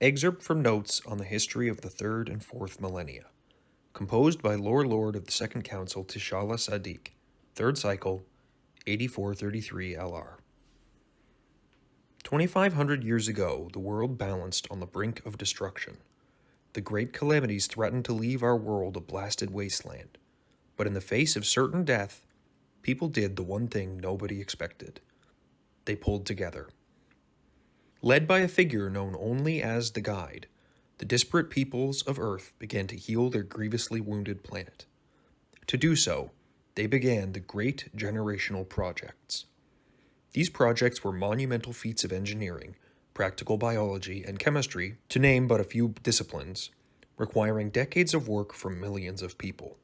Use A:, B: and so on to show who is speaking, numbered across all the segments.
A: Excerpt from Notes on the History of the Third and Fourth Millennia. Composed by Lord of the Second Council Tishala Sadiq. Third Cycle, 8433 LR. 2,500 years ago, the world balanced on the brink of destruction. The great calamities threatened to leave our world a blasted wasteland. But in the face of certain death, people did the one thing nobody expected. They pulled together. Led by a figure known only as the Guide, the disparate peoples of Earth began to heal their grievously wounded planet. To do so, they began the Great Generational Projects. These projects were monumental feats of engineering, practical biology, and chemistry, to name but a few disciplines, requiring decades of work from millions of people.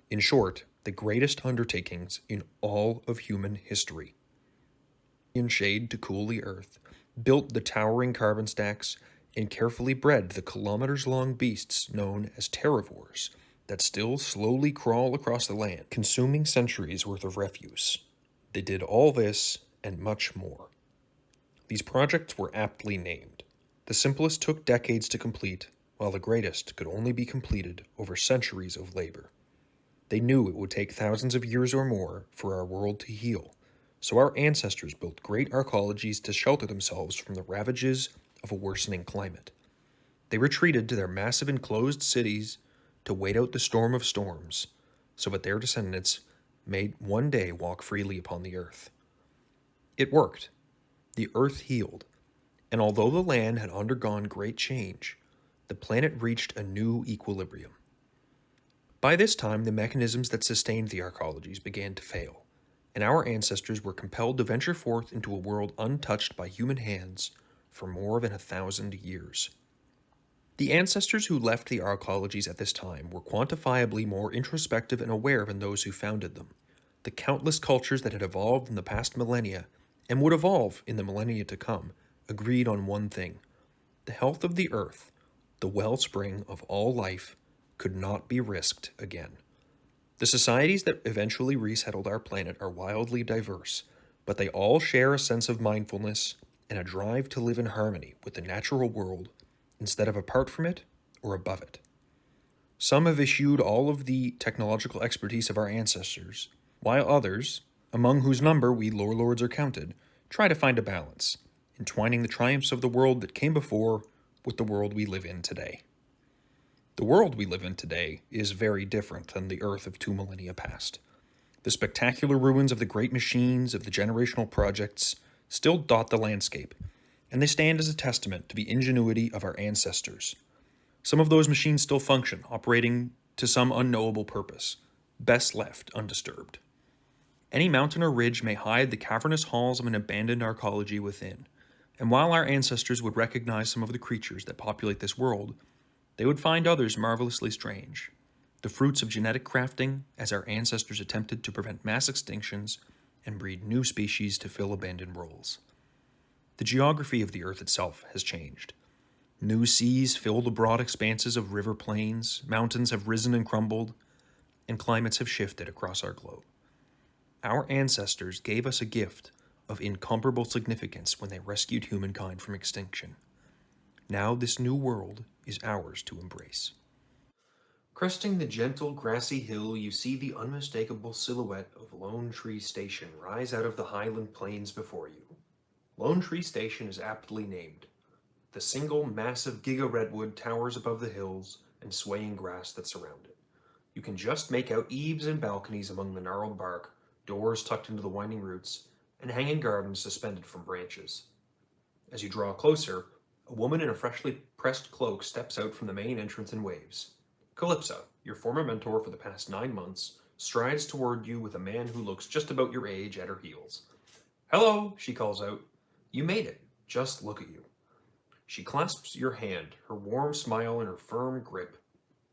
A: In short, the greatest undertakings in all of human history. In shade to cool the earth, built the towering carbon stacks, and carefully bred the kilometers-long beasts known as terravores that still slowly crawl across the land, consuming centuries' worth of refuse. They did all this and much more. These projects were aptly named. The simplest took decades to complete, while the greatest could only be completed over centuries of labor. They knew it would take thousands of years or more for our world to heal, so our ancestors built great arcologies to shelter themselves from the ravages of a worsening climate. They retreated to their massive enclosed cities to wait out the storm of storms, so that their descendants may one day walk freely upon the earth. It worked. The earth healed, and although the land had undergone great change, the planet reached a new equilibrium. By this time, the mechanisms that sustained the arcologies began to fail, and our ancestors were compelled to venture forth into a world untouched by human hands for more than 1,000 years. The ancestors who left the arcologies at this time were quantifiably more introspective and aware than those who founded them. The countless cultures that had evolved in the past millennia, and would evolve in the millennia to come, agreed on one thing. The health of the earth, the wellspring of all life, could not be risked again. The societies that eventually resettled our planet are wildly diverse, but they all share a sense of mindfulness and a drive to live in harmony with the natural world instead of apart from it or above it. Some have eschewed all of the technological expertise of our ancestors, while others, among whose number we lords are counted, try to find a balance, entwining the triumphs of the world that came before with the world we live in today. The world we live in today is very different than the Earth of 2 millennia past. The spectacular ruins of the great machines of the generational projects still dot the landscape, and they stand as a testament to the ingenuity of our ancestors. Some of those machines still function, operating to some unknowable purpose, best left undisturbed. Any mountain or ridge may hide the cavernous halls of an abandoned arcology within, and while our ancestors would recognize some of the creatures that populate this world, they would find others marvelously strange, the fruits of genetic crafting as our ancestors attempted to prevent mass extinctions and breed new species to fill abandoned roles. The geography of the Earth itself has changed. New seas fill the broad expanses of river plains, mountains have risen and crumbled, and climates have shifted across our globe. Our ancestors gave us a gift of incomparable significance when they rescued humankind from extinction. Now this new world is ours to embrace. Cresting the gentle, grassy hill, you see the unmistakable silhouette of Lone Tree Station rise out of the highland plains before you. Lone Tree Station is aptly named. The single, massive giga-redwood towers above the hills and swaying grass that surround it. You can just make out eaves and balconies among the gnarled bark, doors tucked into the winding roots, and hanging gardens suspended from branches. As you draw closer, a woman in a freshly pressed cloak steps out from the main entrance and waves. Calypso, your former mentor for the past 9 months, strides toward you with a man who looks just about your age at her heels. "Hello," she calls out. "You made it. Just look at you." She clasps your hand, her warm smile in her firm grip.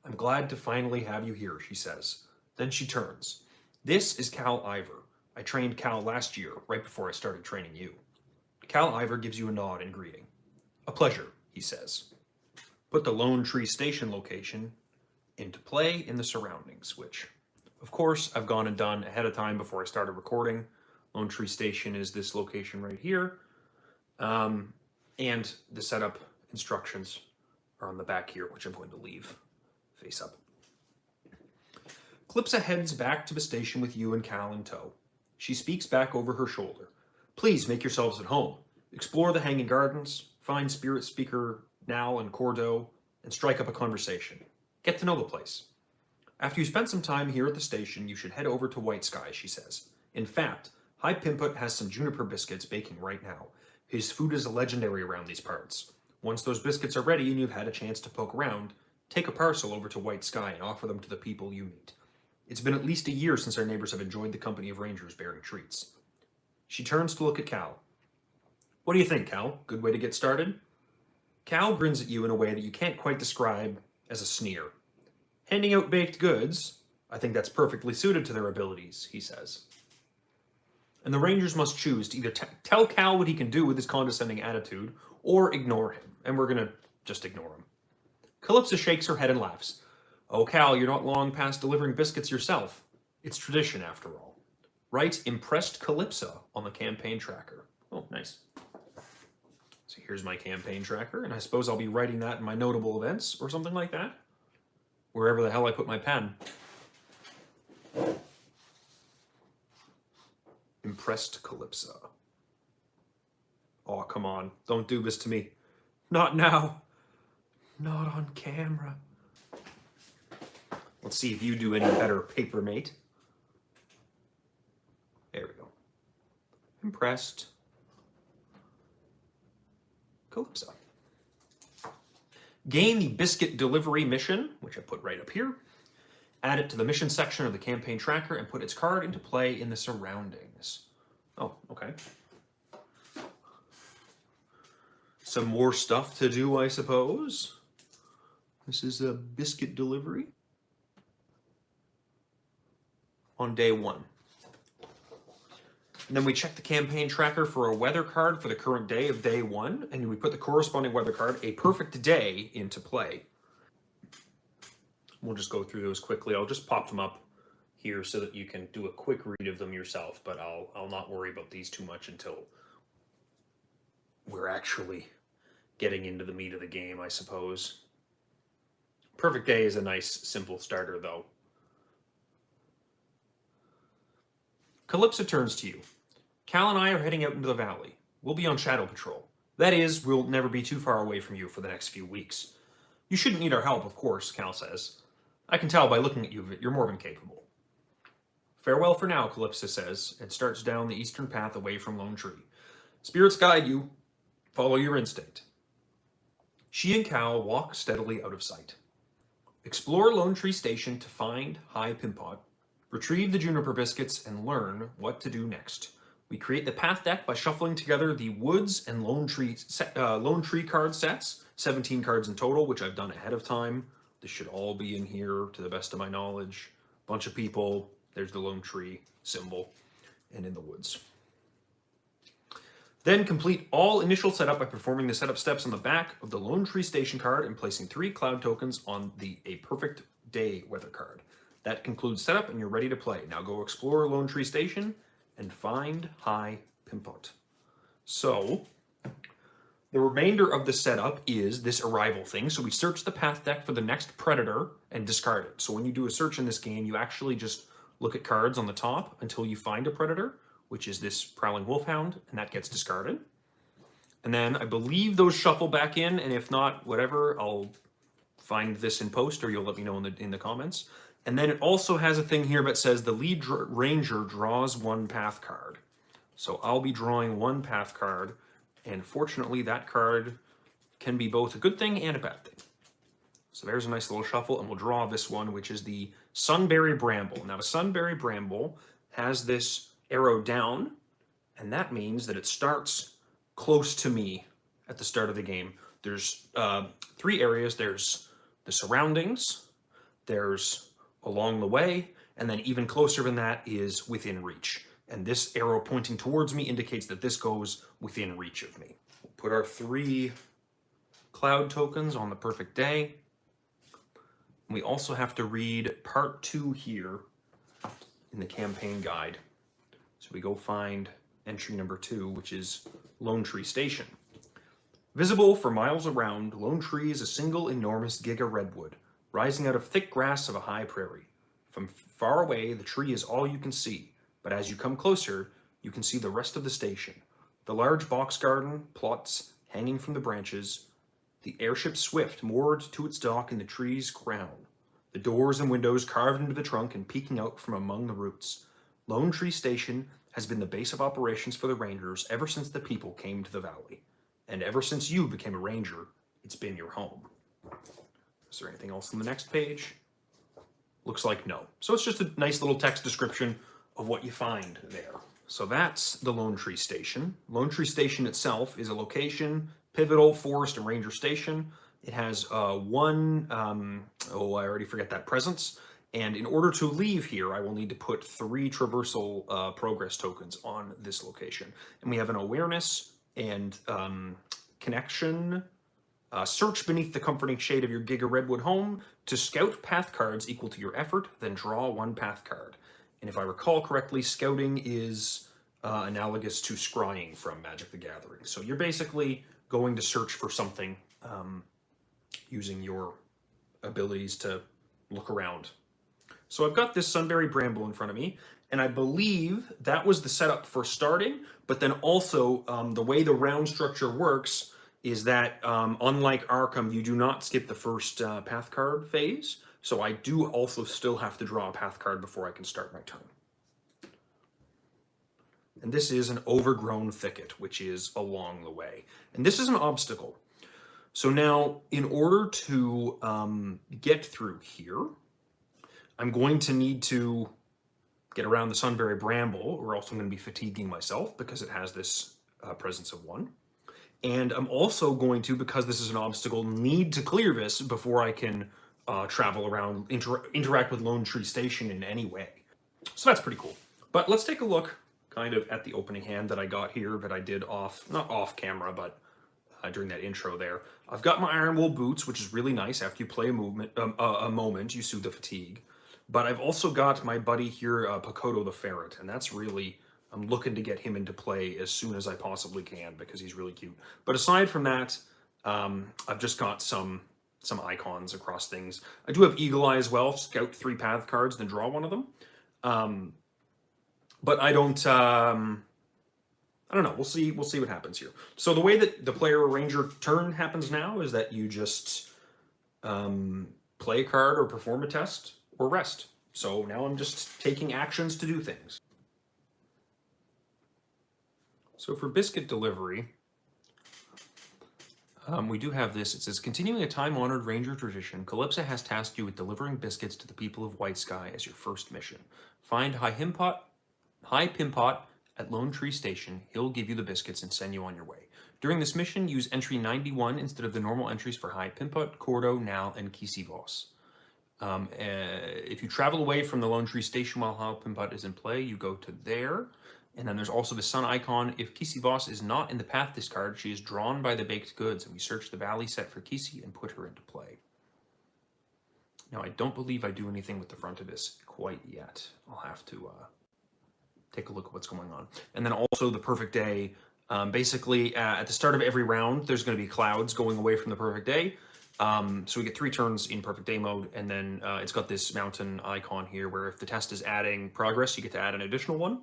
A: "I'm glad to finally have you here," she says. Then she turns. "This is Cal Ivor. I trained Cal last year, right before I started training you." Cal Ivor gives you a nod in greeting. "A pleasure," he says. Put the Lone Tree Station location into play in the surroundings, which, of course, I've gone and done ahead of time before I started recording. Lone Tree Station is this location right here. And the setup instructions are on the back here, which I'm going to leave face up. Calypso heads back to the station with you and Cal in tow. She speaks back over her shoulder. Please make yourselves at home. Explore the Hanging Gardens, find Spirit Speaker Nal and Cordo, and strike up a conversation. Get to know the place. After you spend some time here at the station, you should head over to White Sky, she says. In fact, High Pimpit has some juniper biscuits baking right now. His food is legendary around these parts. Once those biscuits are ready and you've had a chance to poke around, take a parcel over to White Sky and offer them to the people you meet. It's been at least a year since our neighbors have enjoyed the company of rangers bearing treats. She turns to look at Cal. What do you think, Cal? Good way to get started? Cal grins at you in a way that you can't quite describe as a sneer. Handing out baked goods, I think that's perfectly suited to their abilities, he says. And the Rangers must choose to either tell Cal what he can do with his condescending attitude or ignore him, and we're going to just ignore him. Calypso shakes her head and laughs. Oh, Cal, you're not long past delivering biscuits yourself. It's tradition, after all. Write Impressed Calypso on the campaign tracker. Oh, nice. So here's my campaign tracker, and I suppose I'll be writing that in my notable events or something like that. Wherever the hell I put my pen. Impressed Calypso. Oh, come on. Don't do this to me. Not now. Not on camera. Let's see if you do any better, Papermate. There we go. Impressed Calypso. Gain the biscuit delivery mission, which I put right up here. Add it to the mission section of the campaign tracker and put its card into play in the surroundings. Oh, okay. Some more stuff to do, I suppose. This is a biscuit delivery on day 1. And then we check the campaign tracker for a weather card for the current day of day 1, and we put the corresponding weather card, a perfect day, into play. We'll just go through those quickly. I'll just pop them up here so that you can do a quick read of them yourself, but I'll not worry about these too much until we're actually getting into the meat of the game, I suppose. Perfect day is a nice, simple starter, though. Calypso turns to you. Cal and I are heading out into the valley. We'll be on shadow patrol. That is, we'll never be too far away from you for the next few weeks. You shouldn't need our help, of course, Cal says. I can tell by looking at you that you're more than capable. Farewell for now, Calypso says, and starts down the eastern path away from Lone Tree. Spirits guide you. Follow your instinct. She and Cal walk steadily out of sight. Explore Lone Tree Station to find High Pimpot, retrieve the juniper biscuits, and learn what to do next. We create the path deck by shuffling together the Woods and Lone Tree card sets, 17 cards in total, which I've done ahead of time. This should all be in here to the best of my knowledge. Bunch of people. There's the Lone Tree symbol, and in the woods. Then complete all initial setup by performing the setup steps on the back of the Lone Tree Station card and placing 3 cloud tokens on a perfect day weather card. That concludes setup, and you're ready to play. Now go explore Lone Tree Station and find High Pimpot. So, the remainder of the setup is this arrival thing. So we search the path deck for the next predator and discard it. So when you do a search in this game, you actually just look at cards on the top until you find a predator, which is this Prowling Wolfhound, and that gets discarded. And then I believe those shuffle back in, and if not, whatever, I'll find this in post, or you'll let me know in the comments. And then it also has a thing here that says the lead ranger draws 1 path card. So I'll be drawing 1 path card, and fortunately that card can be both a good thing and a bad thing. So there's a nice little shuffle, and we'll draw this one, which is the Sunberry Bramble. Now the Sunberry Bramble has this arrow down, and that means that it starts close to me at the start of the game. There's 3 areas. There's the surroundings, there's along the way, and then even closer than that is within reach. And this arrow pointing towards me indicates that this goes within reach of me. We'll put our 3 cloud tokens on the perfect day. We also have to read part 2 here in the campaign guide. So we go find entry number 2, which is Lone Tree Station. Visible for miles around, Lone Tree is a single enormous giga redwood, rising out of thick grass of a high prairie. From far away, the tree is all you can see, but as you come closer, you can see the rest of the station. The large box garden, plots hanging from the branches, the airship Swift moored to its dock in the tree's crown, the doors and windows carved into the trunk and peeking out from among the roots. Lone Tree Station has been the base of operations for the Rangers ever since the people came to the valley. And ever since you became a ranger, it's been your home. Is there anything else on the next page? Looks like no. So it's just a nice little text description of what you find there. So that's the Lone Tree Station. Lone Tree Station itself is a location, pivotal forest and ranger station. It has I already forget that, presence. And in order to leave here, I will need to put 3 traversal progress tokens on this location. And we have an awareness and connection. Search beneath the comforting shade of your Giga Redwood home to scout path cards equal to your effort, then draw 1 path card. And if I recall correctly, scouting is analogous to scrying from Magic the Gathering. So you're basically going to search for something using your abilities to look around. So I've got this Sunberry Bramble in front of me, and I believe that was the setup for starting, but then also the way the round structure works is that unlike Arkham, you do not skip the first path card phase, so I do also still have to draw a path card before I can start my turn. And this is an overgrown thicket, which is along the way. And this is an obstacle. So now, in order to get through here, I'm going to need to get around the Sunberry Bramble, or else I'm going to be fatiguing myself because it has this presence of 1. And I'm also going to, because this is an obstacle, need to clear this before I can travel around, interact with Lone Tree Station in any way. So that's pretty cool. But let's take a look kind of at the opening hand that I got here that I did not off camera, but during that intro there. I've got my Iron Wool boots, which is really nice. After you play a moment, you soothe the fatigue. But I've also got my buddy here, Pakoto the Ferret, and that's really, I'm looking to get him into play as soon as I possibly can because he's really cute. But aside from that, I've just got some icons across things. I do have Eagle Eye as well, scout 3 path cards, then draw 1 of them. But I don't know. We'll see what happens here. So the way that the player ranger turn happens now is that you just play a card or perform a test or rest. So now I'm just taking actions to do things. So for Biscuit delivery, we do have this. It says, continuing a time-honored ranger tradition, Calypso has tasked you with delivering biscuits to the people of White Sky as your first mission. Find High Pimpot at Lone Tree Station. He'll give you the biscuits and send you on your way. During this mission, use entry 91 instead of the normal entries for High Pimpot, Cordo, Nal, and Kisivos. If you travel away from the Lone Tree Station while High Pimpot is in play, you go to there. And then there's also the sun icon. If Kisivos is not in the path discard, she is drawn by the baked goods, and we search the valley set for Kisi and put her into play. Now, I don't believe I do anything with the front of this quite yet. I'll have to take a look at what's going on. And then also the perfect day. Basically, at the start of every round, there's going to be clouds going away from the perfect day. So we get 3 turns in perfect day mode, and then it's got this mountain icon here where if the test is adding progress, you get to add an additional 1.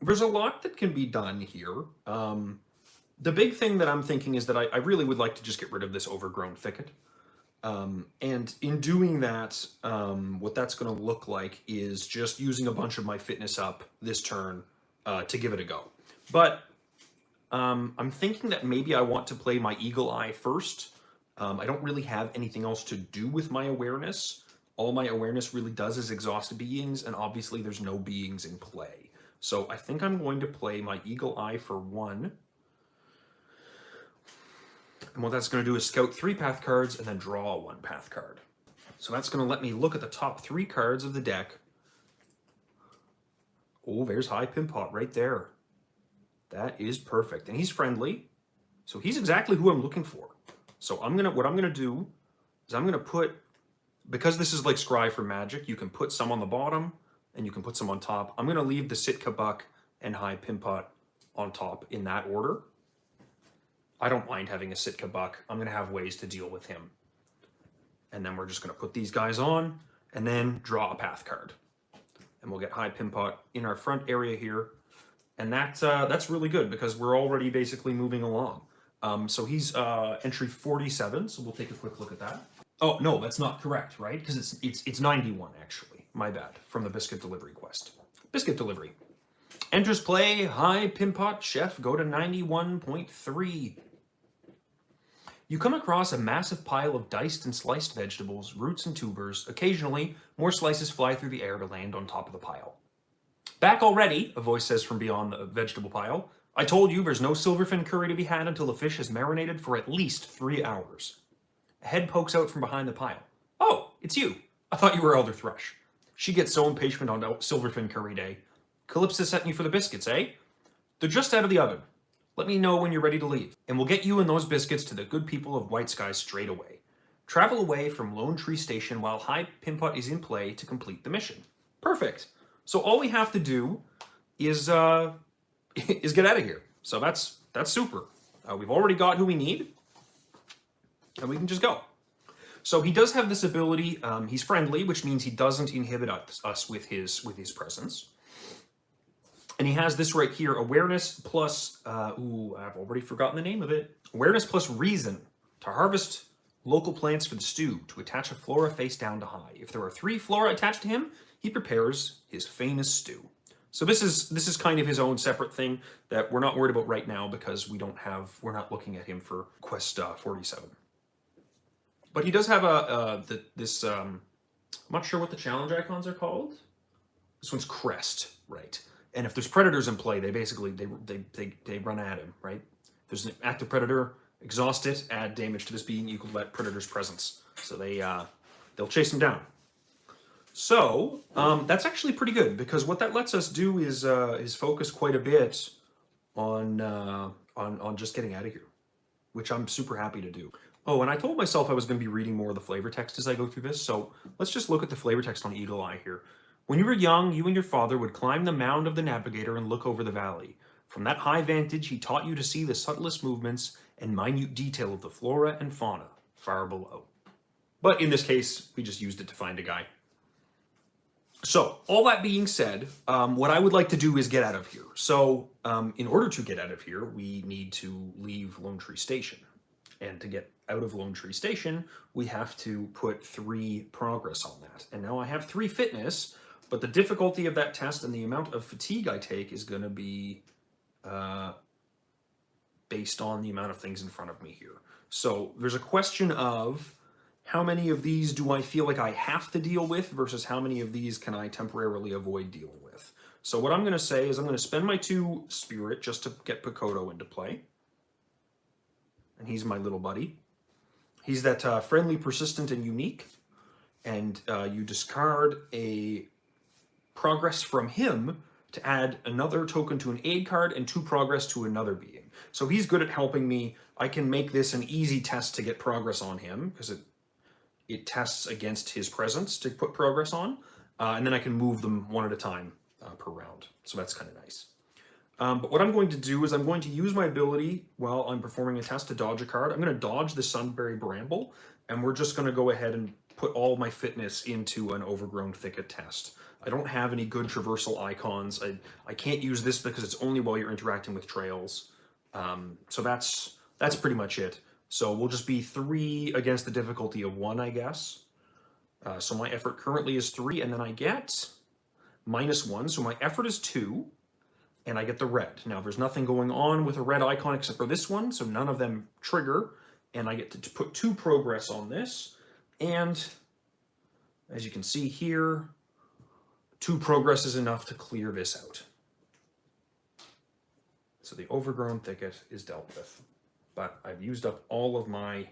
A: There's a lot that can be done here. The big thing that I'm thinking is that I really would like to just get rid of this overgrown thicket. And in doing that, what that's going to look like is just using a bunch of my fitness up this turn to give it a go. But I'm thinking that maybe I want to play my Eagle Eye first. I don't really have anything else to do with my awareness. All my awareness really does is exhaust beings, and obviously there's no beings in play. So I think I'm going to play my Eagle Eye for 1. And what that's going to do is scout 3 path cards and then draw 1 path card. So that's going to let me look at the top 3 cards of the deck. Oh, there's High Pimpot right there. That is perfect. And he's friendly. So he's exactly who I'm looking for. So what I'm gonna do is I'm gonna put, because this is like Scry for Magic, you can put some on the bottom and you can put some on top. I'm gonna leave the Sitka Buck and High Pimpot on top in that order. I don't mind having a Sitka buck. I'm going to have ways to deal with him. And then we're just going to put these guys on and then draw a path card. And we'll get high Pimpot in our front area here. And that's really good because we're already basically moving along. So he's entry 47, so we'll take a quick look at that. Oh, no, that's not correct, right? Because it's 91, actually. My bad, from the Biscuit delivery quest. Biscuit delivery. Enters play, high Pimpot chef, go to 91.3. You come across a massive pile of diced and sliced vegetables, roots and tubers. Occasionally, more slices fly through the air to land on top of the pile. Back already, a voice says from beyond the vegetable pile. I told you there's no silverfin curry to be had until the fish has marinated for at least 3 hours. A head pokes out from behind the pile. Oh, it's you. I thought you were Elder Thrush. She gets so impatient on silverfin curry day. Calypso sent you for the biscuits, eh? They're just out of the oven. Let me know when you're ready to leave, and we'll get you and those biscuits to the good people of White Sky straight away. Travel away from Lone Tree Station while High Pimpot is in play to complete the mission. Perfect. So all we have to do is get out of here. So that's super. We've already got who we need, and we can just go. So he does have this ability. He's friendly, which means he doesn't inhibit us with his presence. And he has this right here, awareness plus, I've already forgotten the name of it. Awareness plus reason to harvest local plants for the stew, to attach a flora face down to high. If there are 3 flora attached to him, he prepares his famous stew. So this is kind of his own separate thing that we're not worried about right now because we're not looking at him for quest 47. But he does have I'm not sure what the challenge icons are called. This one's Crest, right? And if there's predators in play, they basically they run at him, right? There's an active predator, exhaust it, add damage to this being equal to that predator's presence. So they'll chase him down. So that's actually pretty good because what that lets us do is focus quite a bit on just getting out of here, which I'm super happy to do. Oh, and I told myself I was going to be reading more of the flavor text as I go through this. So let's just look at the flavor text on Eagle Eye here. When you were young, you and your father would climb the mound of the navigator and look over the valley. From that high vantage, he taught you to see the subtlest movements and minute detail of the flora and fauna far below. But in this case, we just used it to find a guy. So, all that being said, what I would like to do is get out of here. So, in order to get out of here, we need to leave Lone Tree Station. And to get out of Lone Tree Station, we have to put 3 progress on that. And now I have 3 fitness, but the difficulty of that test and the amount of fatigue I take is going to be based on the amount of things in front of me here. So there's a question of how many of these do I feel like I have to deal with versus how many of these can I temporarily avoid dealing with. So what I'm going to say is I'm going to spend my 2 spirit just to get Picoto into play. And he's my little buddy. He's that friendly, persistent, and unique. And you discard a progress from him to add another token to an aid card and 2 progress to another being. So he's good at helping me. I can make this an easy test to get progress on him because it tests against his presence to put progress on. And then I can move them one at a time per round. So that's kind of nice. But what I'm going to do is I'm going to use my ability while I'm performing a test to dodge a card. I'm going to dodge the Sunberry Bramble, and we're just going to go ahead and put all my fitness into an Overgrown Thicket test. I don't have any good traversal icons. I can't use this because it's only while you're interacting with trails. So that's pretty much it. So we'll just be 3 against the difficulty of 1, I guess. So my effort currently is 3, and then I get -1. So my effort is 2, and I get the red. Now there's nothing going on with a red icon except for this one, so none of them trigger, and I get to put 2 progress on this. And as you can see here, 2 progress is enough to clear this out. So the Overgrown Thicket is dealt with. But I've used up all of my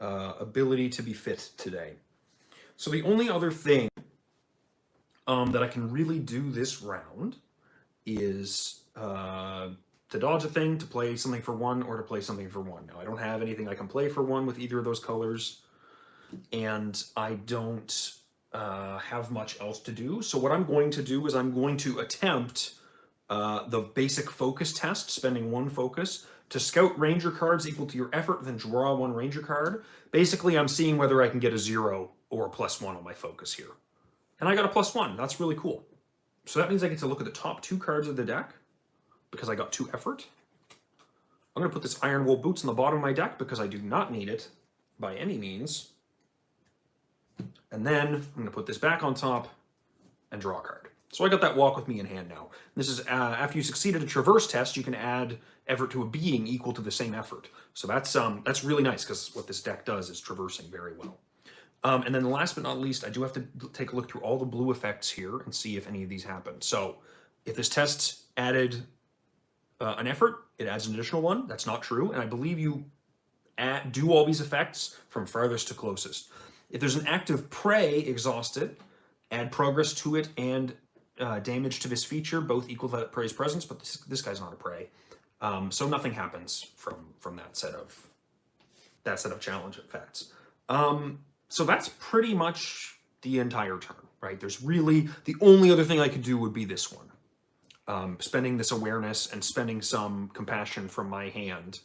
A: ability to be fit today. So the only other thing that I can really do this round is to dodge a thing, to play something for 1, or to play something for 1. Now, I don't have anything I can play for 1 with either of those colors, and I don't have much else to do. So what I'm going to do is I'm going to attempt the basic focus test, spending 1 focus, To scout ranger cards equal to your effort, then draw 1 ranger card. Basically, I'm seeing whether I can get a 0 or a +1 on my focus here. And I got a +1. That's really cool. So that means I get to look at the top 2 cards of the deck because I got 2 effort. I'm going to put this Iron Wool Boots on the bottom of my deck because I do not need it by any means. And then I'm going to put this back on top and draw a card. So I got that Walk With Me in hand now. This is after you succeeded a traverse test, you can add effort to a being equal to the same effort. So that's really nice because what this deck does is traversing very well. And then last but not least, I do have to take a look through all the blue effects here and see if any of these happen. So if this test added an effort, it adds an additional 1. That's not true. And I believe you do all these effects from farthest to closest. If there's an active prey exhausted, add progress to it and damage to this feature, both equal to that prey's presence, but this guy's not a prey. So nothing happens from that set of challenge effects. So that's pretty much the entire turn, right? There's really, the only other thing I could do would be this one. Spending this awareness and spending some compassion from my hand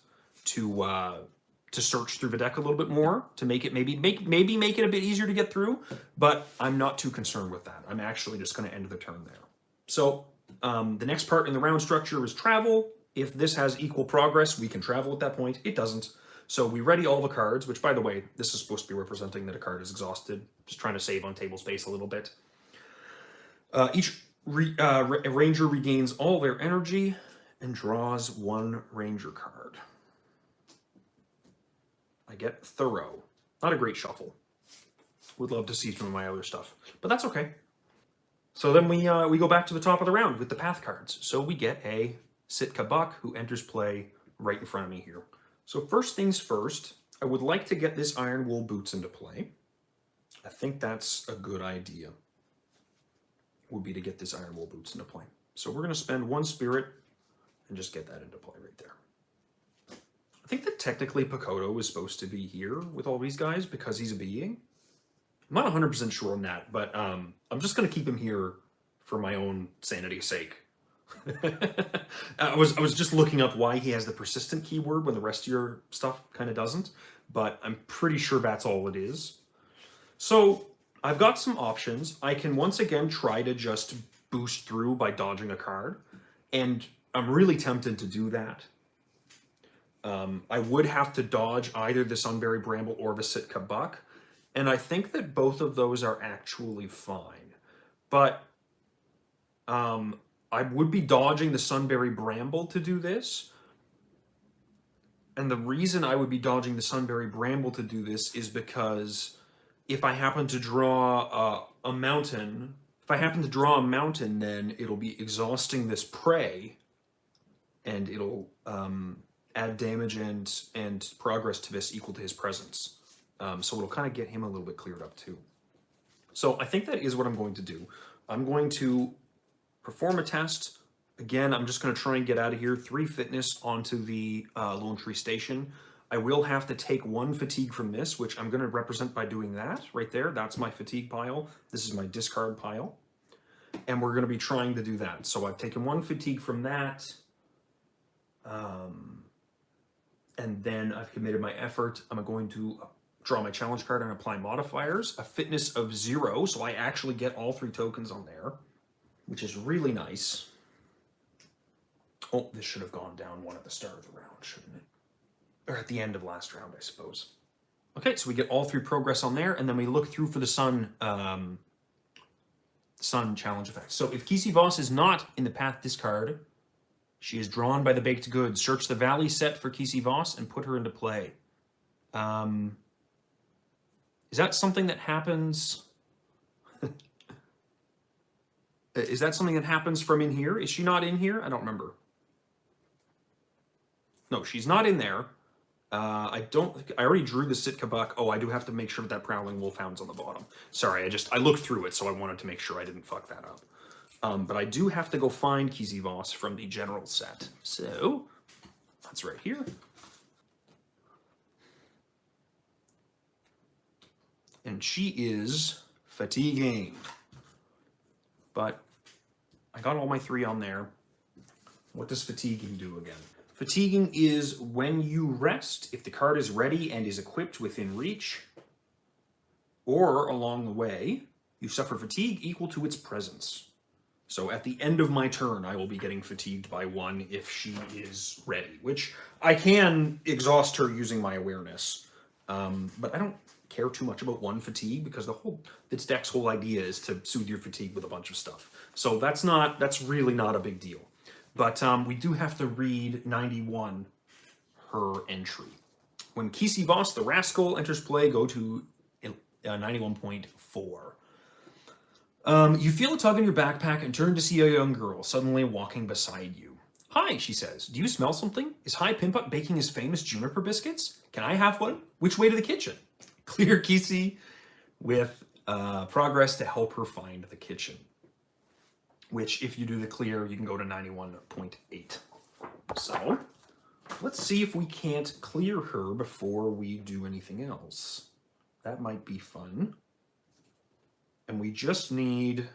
A: to search through the deck a little bit more, to make it maybe make it a bit easier to get through, but I'm not too concerned with that. I'm actually just going to end the turn there. So the next part in the round structure is travel. If this has equal progress, we can travel at that point. It doesn't. So we ready all the cards, which, by the way, this is supposed to be representing that a card is exhausted. Just trying to save on table space a little bit. Each ranger regains all their energy and draws 1 ranger card. I get Thorough. Not a great shuffle. Would love to see some of my other stuff, but that's okay. So then we go back to the top of the round with the path cards. So we get a Sitka Buck who enters play right in front of me here. So first things first, I would like to get this Iron Wool Boots into play. I think that's a good idea, would be to get this Iron Wool Boots into play. So we're going to spend 1 spirit and just get that into play right there. I think that technically Pakoto is supposed to be here with all these guys because he's a being. I'm not 100% sure on that, but I'm just going to keep him here for my own sanity's sake. I was just looking up why he has the persistent keyword when the rest of your stuff kind of doesn't, but I'm pretty sure that's all it is. So I've got some options. I can once again try to just boost through by dodging a card, and I'm really tempted to do that. I would have to dodge either the Sunberry Bramble or the Sitka Buck, and I think that both of those are actually fine. But I would be dodging the Sunberry Bramble to do this. And the reason I would be dodging the Sunberry Bramble to do this is because if I happen to draw a mountain, then it'll be exhausting this prey, and it'll add damage and progress to this equal to his presence. So it'll kind of get him a little bit cleared up too. So I think that is what I'm going to do. I'm going to perform a test. Again, I'm just going to try and get out of here. 3 fitness onto the Lone Tree Station. I will have to take 1 fatigue from this, which I'm going to represent by doing that right there. That's my fatigue pile. This is my discard pile. And we're going to be trying to do that. So I've taken 1 fatigue from that. And then I've committed my effort. I'm going to draw my challenge card and apply modifiers. A fitness of 0, so I actually get all 3 tokens on there, which is really nice. Oh, this should have gone down 1 at the start of the round, shouldn't it? Or at the end of last round, I suppose. Okay, so we get all 3 progress on there, and then we look through for the Sun challenge effect. So if Kisi Voss is not in the path discard, she is drawn by the baked goods. Search the valley set for Kisi Voss and put her into play. Is that something that happens? Is that something that happens from in here? Is she not in here? I don't remember. No, she's not in there. I already drew the Sitka Buck. Oh, I do have to make sure that Prowling Wolfhound's on the bottom. Sorry, I looked through it, so I wanted to make sure I didn't fuck that up. But I do have to go find Kisi Voss from the general set. So, that's right here. And she is fatiguing. But I got all my 3 on there. What does fatiguing do again? Fatiguing is when you rest, if the card is ready and is equipped within reach, or along the way, you suffer fatigue equal to its presence. So at the end of my turn, I will be getting fatigued by 1 if she is ready, which I can exhaust her using my awareness. But I don't care too much about 1 fatigue because this deck's whole idea is to soothe your fatigue with a bunch of stuff. So that's really not a big deal. But we do have to read 91, her entry. When Kisi Voss the Rascal enters play, go to 91.4. You feel a tug in your backpack and turn to see a young girl suddenly walking beside you. Hi, she says. Do you smell something? Is Hi Pimpit baking his famous juniper biscuits? Can I have one? Which way to the kitchen? Clear Kisi with progress to help her find the kitchen. Which, if you do the clear, you can go to 91.8. So, let's see if we can't clear her before we do anything else. That might be fun. And we just need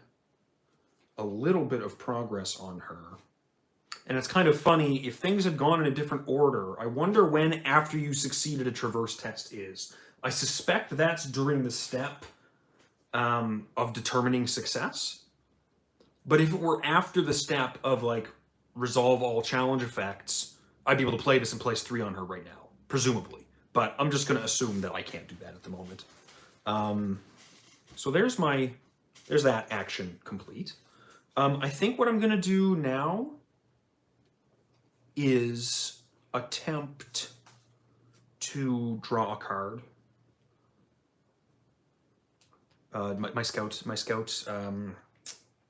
A: a little bit of progress on her. And it's kind of funny, if things had gone in a different order, I wonder when after you succeeded a traverse test is. I suspect that's during the step of determining success. But if it were after the step of like resolve all challenge effects, I'd be able to play this in place 3 on her right now, presumably. But I'm just going to assume that I can't do that at the moment. So there's that action complete. I think what I'm going to do now is attempt to draw a card. My scouts,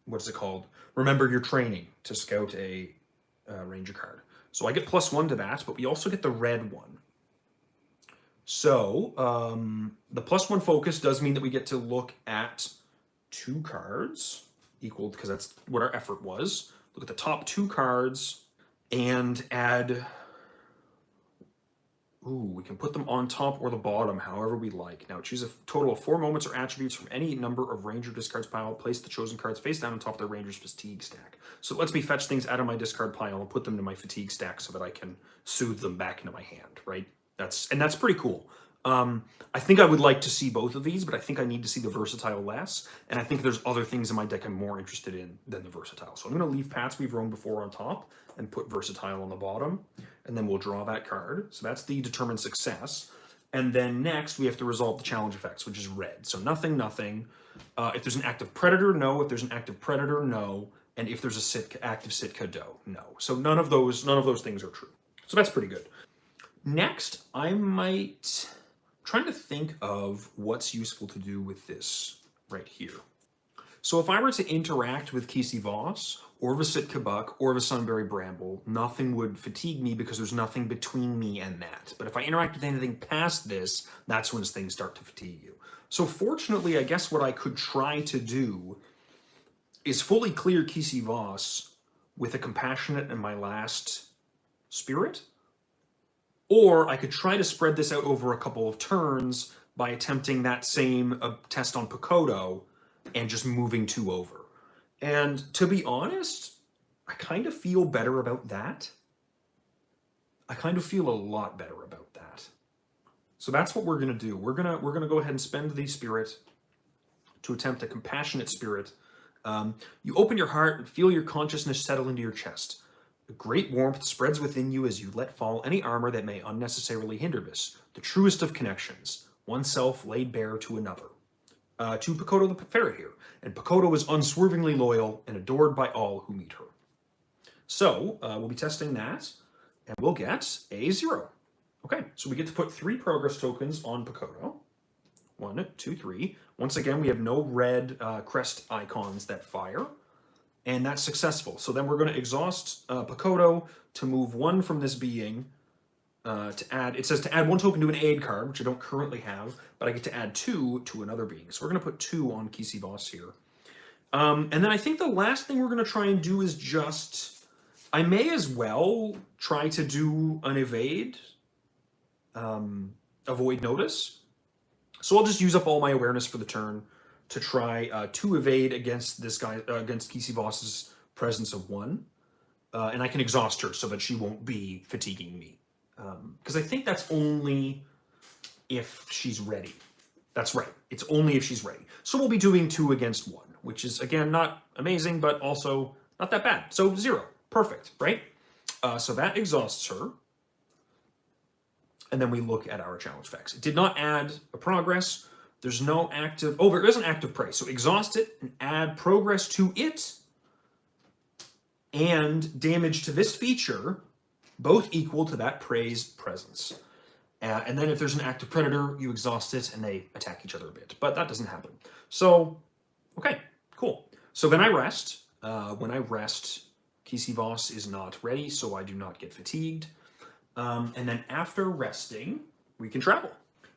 A: what is it called? Remember your training to scout a ranger card. So I get +1 to that, but we also get the red one. So the +1 focus does mean that we get to look at 2 cards, equal, because that's what our effort was. Look at the top 2 cards and add, we can put them on top or the bottom, however we like. Now choose a total of 4 moments or attributes from any number of ranger discards pile. Place the chosen cards face down on top of the ranger's fatigue stack. So it lets me fetch things out of my discard pile and put them into my fatigue stack so that I can soothe them back into my hand, right? That's pretty cool. I think I would like to see both of these, but I think I need to see the versatile less. And I think there's other things in my deck I'm more interested in than the versatile. So I'm going to leave Paths We've Roamed Before on top and put versatile on the bottom. And then we'll draw that card. So that's the determined success. And then next we have to resolve the challenge effects, which is red. So nothing, nothing. If there's an active predator, no. If there's an active predator, no. And if there's a active Sitka doe, no. So none of those things are true. So that's pretty good. Next, I might trying to think of what's useful to do with this right here. So if I were to interact with Kisi Voss or the Sitka buck or the Sunbury bramble, nothing would fatigue me because there's nothing between me and that. But if I interact with anything past this, that's when things start to fatigue you. So fortunately, I guess what I could try to do is fully clear Kisi Voss with a compassionate and my last spirit. Or I could try to spread this out over a couple of turns by attempting that same test on Picoto and just moving 2 over. And to be honest, I kind of feel better about that. I kind of feel a lot better about that. So that's what we're going to do. We're going to go ahead and spend the spirit to attempt a compassionate spirit. You open your heart and feel your consciousness settle into your chest. A great warmth spreads within you as you let fall any armor that may unnecessarily hinder this, the truest of connections, oneself laid bare to another. To Picoto the ferret here, and Picoto is unswervingly loyal and adored by all who meet her. So we'll be testing that, and we'll get a 0. Okay, so we get to put 3 progress tokens on Picoto. 1, 2, 3. Once again, we have no red crest icons that fire. And that's successful. So then we're going to exhaust Picoto to move 1 from this being to add. It says to add 1 token to an aid card, which I don't currently have, but I get to add 2 to another being. So we're going to put 2 on Kisi Voss here. And then I think the last thing we're going to try and do is just, I may as well try to do an evade, avoid notice. So I'll just use up all my awareness for the turn to try to evade against this guy, against Kisi Voss's presence of 1.
B: and I can exhaust her so that she won't be fatiguing me. Because I think that's only if she's ready. That's right. It's only if she's ready. So we'll be doing 2 against 1, which is, again, not amazing, but also not that bad. So 0. Perfect, right? So that exhausts her. And then we look at our challenge effects. It did not add a progress. There's no active... Oh, there is an active prey. So exhaust it and add progress to it and damage to this feature, both equal to that prey's presence. And then if there's an active predator, you exhaust it and they attack each other a bit. But that doesn't happen. So, okay, cool. So then I rest. When I rest, Kisivos is not ready, so I do not get fatigued. And then after resting, we can travel.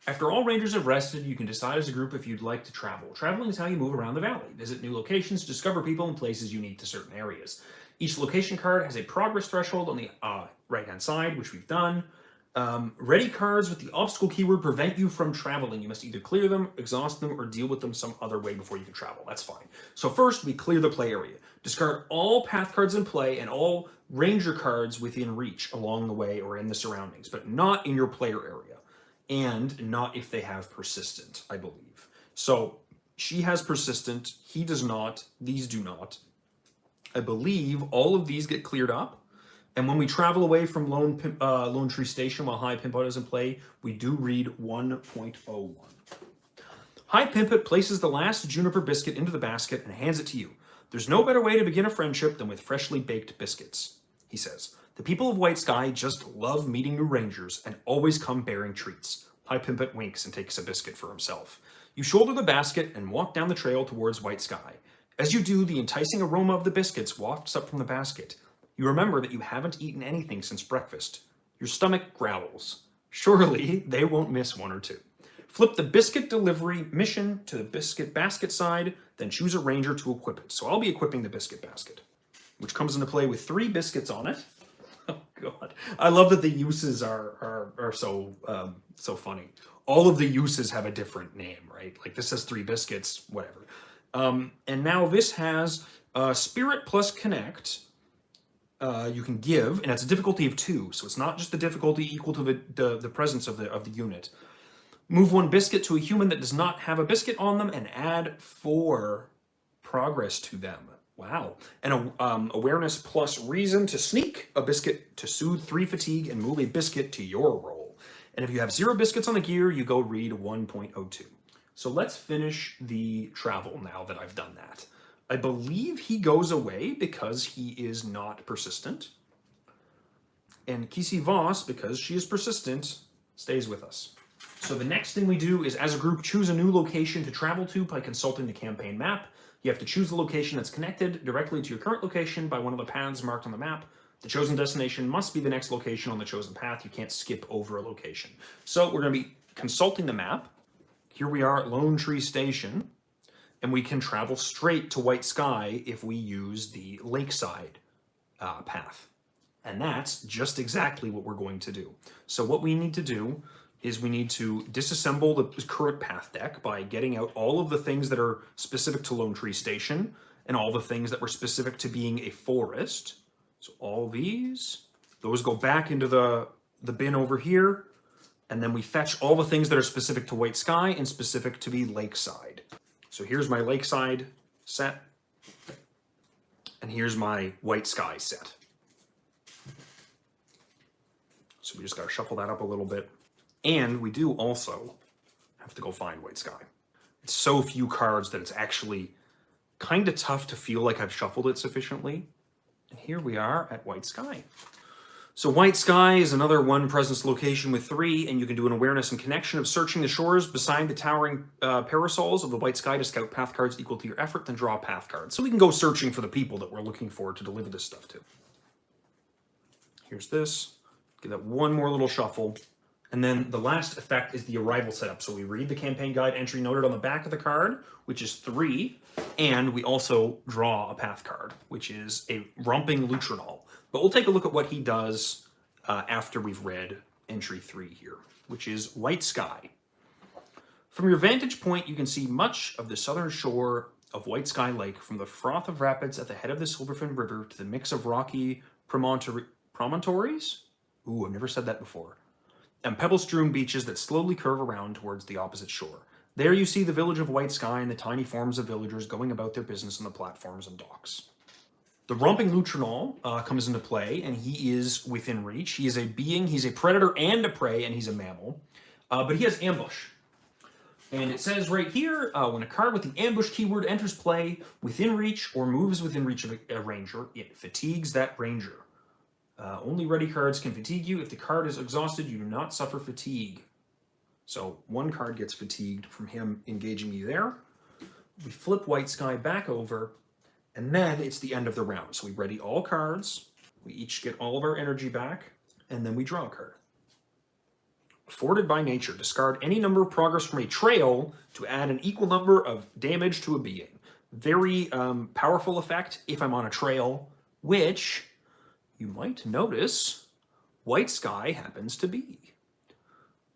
B: After all rangers have rested, you can decide as a group if you'd like to travel. Traveling is how you move around the valley. Visit new locations, discover people and places unique to certain areas. Each location card has a progress threshold on the right-hand side, which we've done. Ready cards with the obstacle keyword prevent you from traveling. You must either clear them, exhaust them, or deal with them some other way before you can travel. That's fine. So first, we clear the play area. Discard all path cards in play and all ranger cards within reach along the way or in the surroundings, but not in your player area, and not if they have persistent, I believe. So she has persistent, he does not, these do not. I believe all of these get cleared up. And when we travel away from Lone Tree Station while High Pimpit is in play, we do read 1.01. High Pimpit places the last juniper biscuit into the basket and hands it to you. There's no better way to begin a friendship than with freshly baked biscuits, he says. The people of White Sky just love meeting new rangers and always come bearing treats. High Pimpit winks and takes a biscuit for himself. You shoulder the basket and walk down the trail towards White Sky. As you do, the enticing aroma of the biscuits wafts up from the basket. You remember that you haven't eaten anything since breakfast. Your stomach growls. Surely they won't miss 1 or 2. Flip the biscuit delivery mission to the biscuit basket side, then choose a ranger to equip it. So I'll be equipping the biscuit basket, which comes into play with 3 biscuits on it. Oh God, I love that the uses are so funny. All of the uses have a different name, right? Like this has 3 biscuits, whatever. And now this has Spirit plus Connect. You can give, and it's a difficulty of 2, so it's not just the difficulty equal to the presence of the unit. Move 1 biscuit to a human that does not have a biscuit on them, and add 4 progress to them. Wow. And awareness plus reason to sneak a biscuit to soothe 3 fatigue and move a biscuit to your roll. And if you have 0 biscuits on the gear, you go read 1.02. So let's finish the travel now that I've done that. I believe he goes away because he is not persistent. And Kisivos, because she is persistent, stays with us. So the next thing we do is, as a group, choose a new location to travel to by consulting the campaign map. You have to choose the location that's connected directly to your current location by one of the paths marked on the map. The chosen destination must be the next location on the chosen path. You can't skip over a location. So we're going to be consulting the map. Here we are at Lone Tree Station. And we can travel straight to White Sky if we use the lakeside path. And that's just exactly what we're going to do. So what we need to do is we need to disassemble the current path deck by getting out all of the things that are specific to Lone Tree Station and all the things that were specific to being a forest. So all these, those go back into the bin over here. And then we fetch all the things that are specific to White Sky and specific to be lakeside. So here's my lakeside set, and here's my White Sky set. So we just gotta shuffle that up a little bit. And we do also have to go find White Sky. It's so few cards that it's actually kind of tough to feel like I've shuffled it sufficiently. And here we are at White Sky. So White Sky is another 1 presence location with 3, and you can do an awareness and connection of searching the shores beside the towering parasols of the White Sky to scout path cards equal to your effort, then draw a path card. So we can go searching for the people that we're looking for to deliver this stuff to. Here's this. Give that 1 more little shuffle. And then the last effect is the arrival setup. So we read the campaign guide entry noted on the back of the card, which is 3, and we also draw a path card, which is a Romping Lutrinol. But we'll take a look at what he does after we've read entry 3 here, which is White Sky. From your vantage point, you can see much of the southern shore of White Sky Lake, from the froth of rapids at the head of the Silverfin River to the mix of rocky promontories? Ooh, I've never said that before. And pebble-strewn beaches that slowly curve around towards the opposite shore. There you see the village of White Sky and the tiny forms of villagers going about their business on the platforms and docks. The romping Lutrinol comes into play, and he is within reach. He is a being, he's a predator and a prey, and he's a mammal. But he has ambush. And it says right here, when a card with the ambush keyword enters play within reach or moves within reach of a ranger, it fatigues that ranger. Only ready cards can fatigue you. If the card is exhausted, you do not suffer fatigue. So one card gets fatigued from him engaging me there. We flip White Sky back over, and then it's the end of the round. So we ready all cards, we each get all of our energy back, and then we draw a card. Afforded by nature, discard any number of progress from a trail to add an equal number of damage to a being. Very powerful effect if I'm on a trail, which you might notice White Sky happens to be.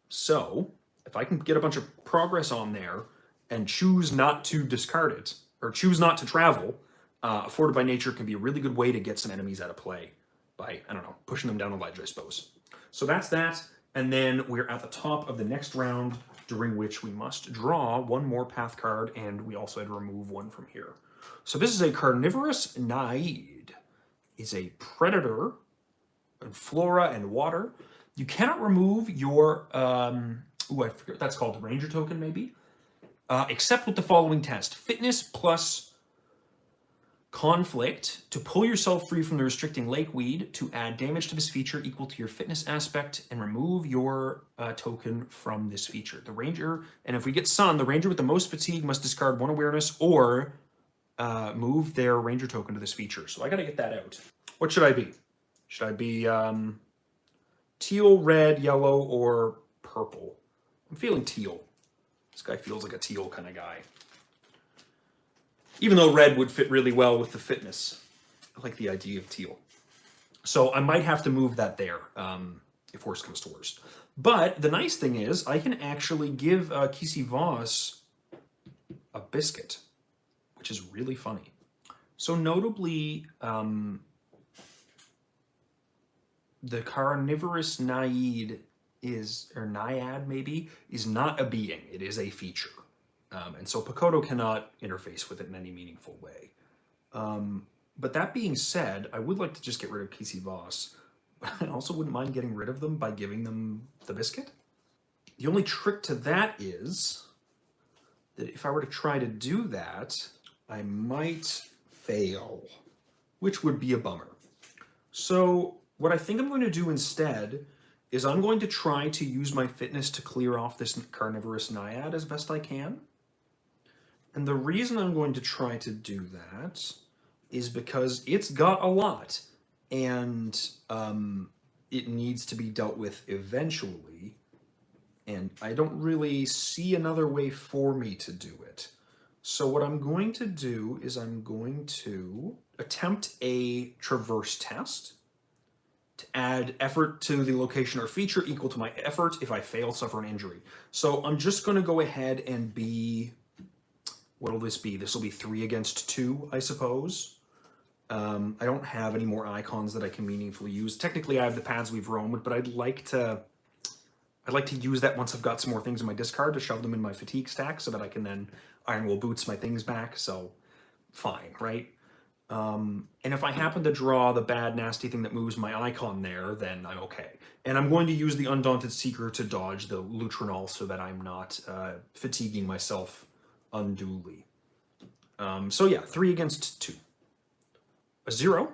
B: So if I can get a bunch of progress on there and choose not to discard it, or choose not to travel, Afforded by Nature can be a really good way to get some enemies out of play by, I don't know, pushing them down a ledge, I suppose. So that's that. And then we're at the top of the next round, during which we must draw one more path card, and we also had to remove one from here. So this is a carnivorous Naid. Is a predator in flora and water. You cannot remove your, I forget what that's called, ranger token maybe, except with the following test. Fitness plus conflict to pull yourself free from the restricting lake weed to add damage to this feature equal to your fitness aspect and remove your token from this feature. The ranger, and if we get sun, the ranger with the most fatigue must discard one awareness or move their ranger token to this feature. So I gotta get that out. What should I be? Should I be teal, red, yellow, or purple? I'm feeling teal. This guy feels like a teal kind of guy. Even though red would fit really well with the fitness. I like the idea of teal. So I might have to move that there, if worst comes to worst. But the nice thing is, I can actually give Kisi Voss a biscuit, which is really funny. So notably, the carnivorous Naid is, or Naiad maybe, is not a being. It is a feature. And so Pakoto cannot interface with it in any meaningful way. But that being said, I would like to just get rid of Kisi Voss. I also wouldn't mind getting rid of them by giving them the biscuit. The only trick to that is that if I were to try to do that, I might fail, which would be a bummer. So what I think I'm going to do instead is I'm going to try to use my fitness to clear off this carnivorous Naiad as best I can. And the reason I'm going to try to do that is because it's got a lot, and it needs to be dealt with eventually, and I don't really see another way for me to do it. So what I'm going to do is I'm going to attempt a traverse test to add effort to the location or feature equal to my effort. If I fail, suffer an injury. So I'm just going to go ahead and be, what will this be? This will be 3 against 2, I suppose. I don't have any more icons that I can meaningfully use. Technically, I have the paths we've roamed, but I'd like to use that once I've got some more things in my discard to shove them in my fatigue stack so that I can then Iron Will Boots my things back. So fine, right? And if I happen to draw the bad, nasty thing that moves my icon there, then I'm okay. And I'm going to use the Undaunted Seeker to dodge the Lutrinol so that I'm not fatiguing myself unduly. So yeah, 3 against 2. A 0.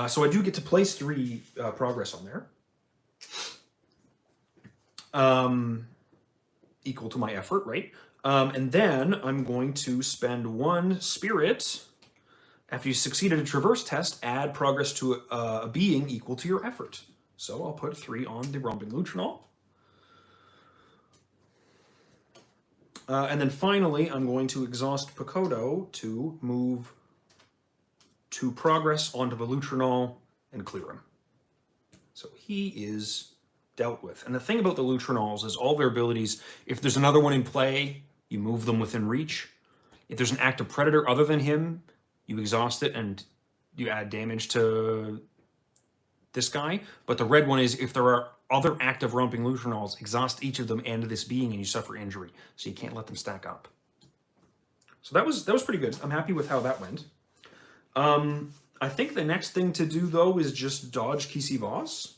B: So I do get to place 3 progress on there. Equal to my effort, right? And then I'm going to spend 1 spirit. After you succeeded a traverse test, add progress to a being equal to your effort. So I'll put 3 on the Romping Lutrinol. And then finally, I'm going to exhaust Pakoto to move 2 progress onto the Lutrinol and clear him. So he is dealt with. And the thing about the Lutrinols is all their abilities, if there's another one in play, you move them within reach. If there's an active predator other than him, you exhaust it and you add damage to this guy. But the red one is if there are other active romping Lutronals, exhaust each of them and this being and you suffer injury. So you can't let them stack up. So that was pretty good. I'm happy with how that went. I think the next thing to do, though, is just dodge Kisi Voss,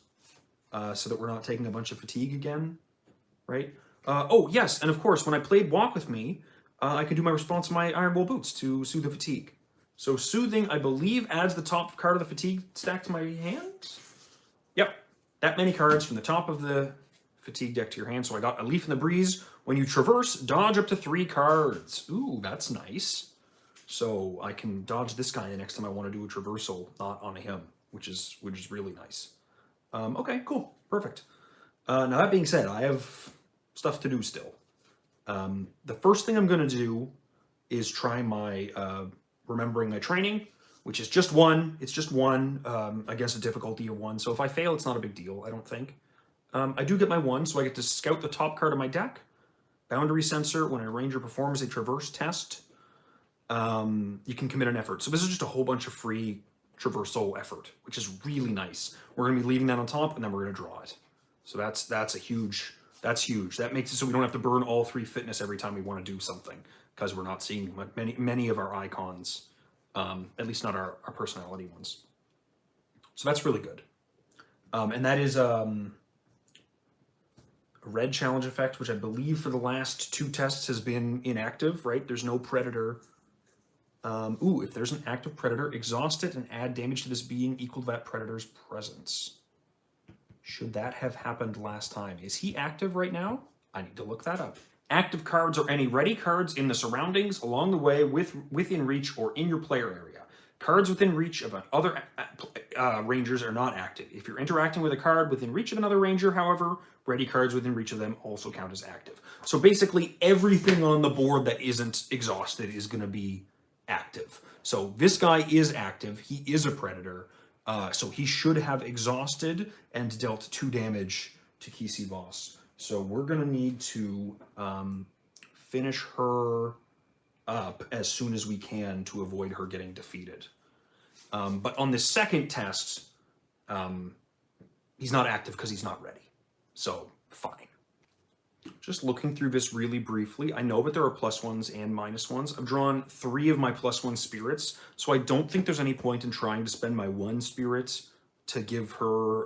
B: so that we're not taking a bunch of fatigue again, right? Oh, yes, and of course, when I played Walk With Me, I could do my response to my Iron Bowl Boots to soothe the fatigue. So Soothing, I believe, adds the top card of the fatigue stack to my hand. Yep, that many cards from the top of the fatigue deck to your hand. So I got a Leaf in the Breeze. When you traverse, dodge up to 3 cards. Ooh, that's nice. So I can dodge this guy the next time I want to do a traversal, not on him, which is really nice. Okay, cool, perfect. Now that being said, I have stuff to do still. The first thing I'm going to do is try my remembering my training, which is just 1. It's just 1 against a difficulty of 1. So if I fail, it's not a big deal, I don't think. I do get my 1, so I get to scout the top card of my deck. Boundary Sensor, when a ranger performs a traverse test, you can commit an effort. So this is just a whole bunch of free traversal effort, which is really nice. We're going to be leaving that on top, and then we're going to draw it. So that's huge. That makes it so we don't have to burn all 3 fitness every time we want to do something, because we're not seeing many of our icons, at least not our personality ones. So that's really good. And that is a red challenge effect, which I believe for the last 2 tests has been inactive, right? There's no predator. Ooh, if there's an active predator, exhaust it and add damage to this being equal to that predator's presence. Should that have happened last time? Is he active right now? I need to look that up. Active cards are any ready cards in the surroundings, along the way, within reach, or in your player area. Cards within reach of other rangers are not active. If you're interacting with a card within reach of another ranger, however, ready cards within reach of them also count as active. So basically, everything on the board that isn't exhausted is going to be active. So this guy is active. He is a predator. So he should have exhausted and dealt 2 damage to Kisi Voss. So we're going to need to finish her up as soon as we can to avoid her getting defeated. But on the second test, he's not active because he's not ready. So fine. Just looking through this really briefly, I know that there are +1s and -1s. I've drawn 3 of my +1 spirits, so I don't think there's any point in trying to spend my 1 spirit to give her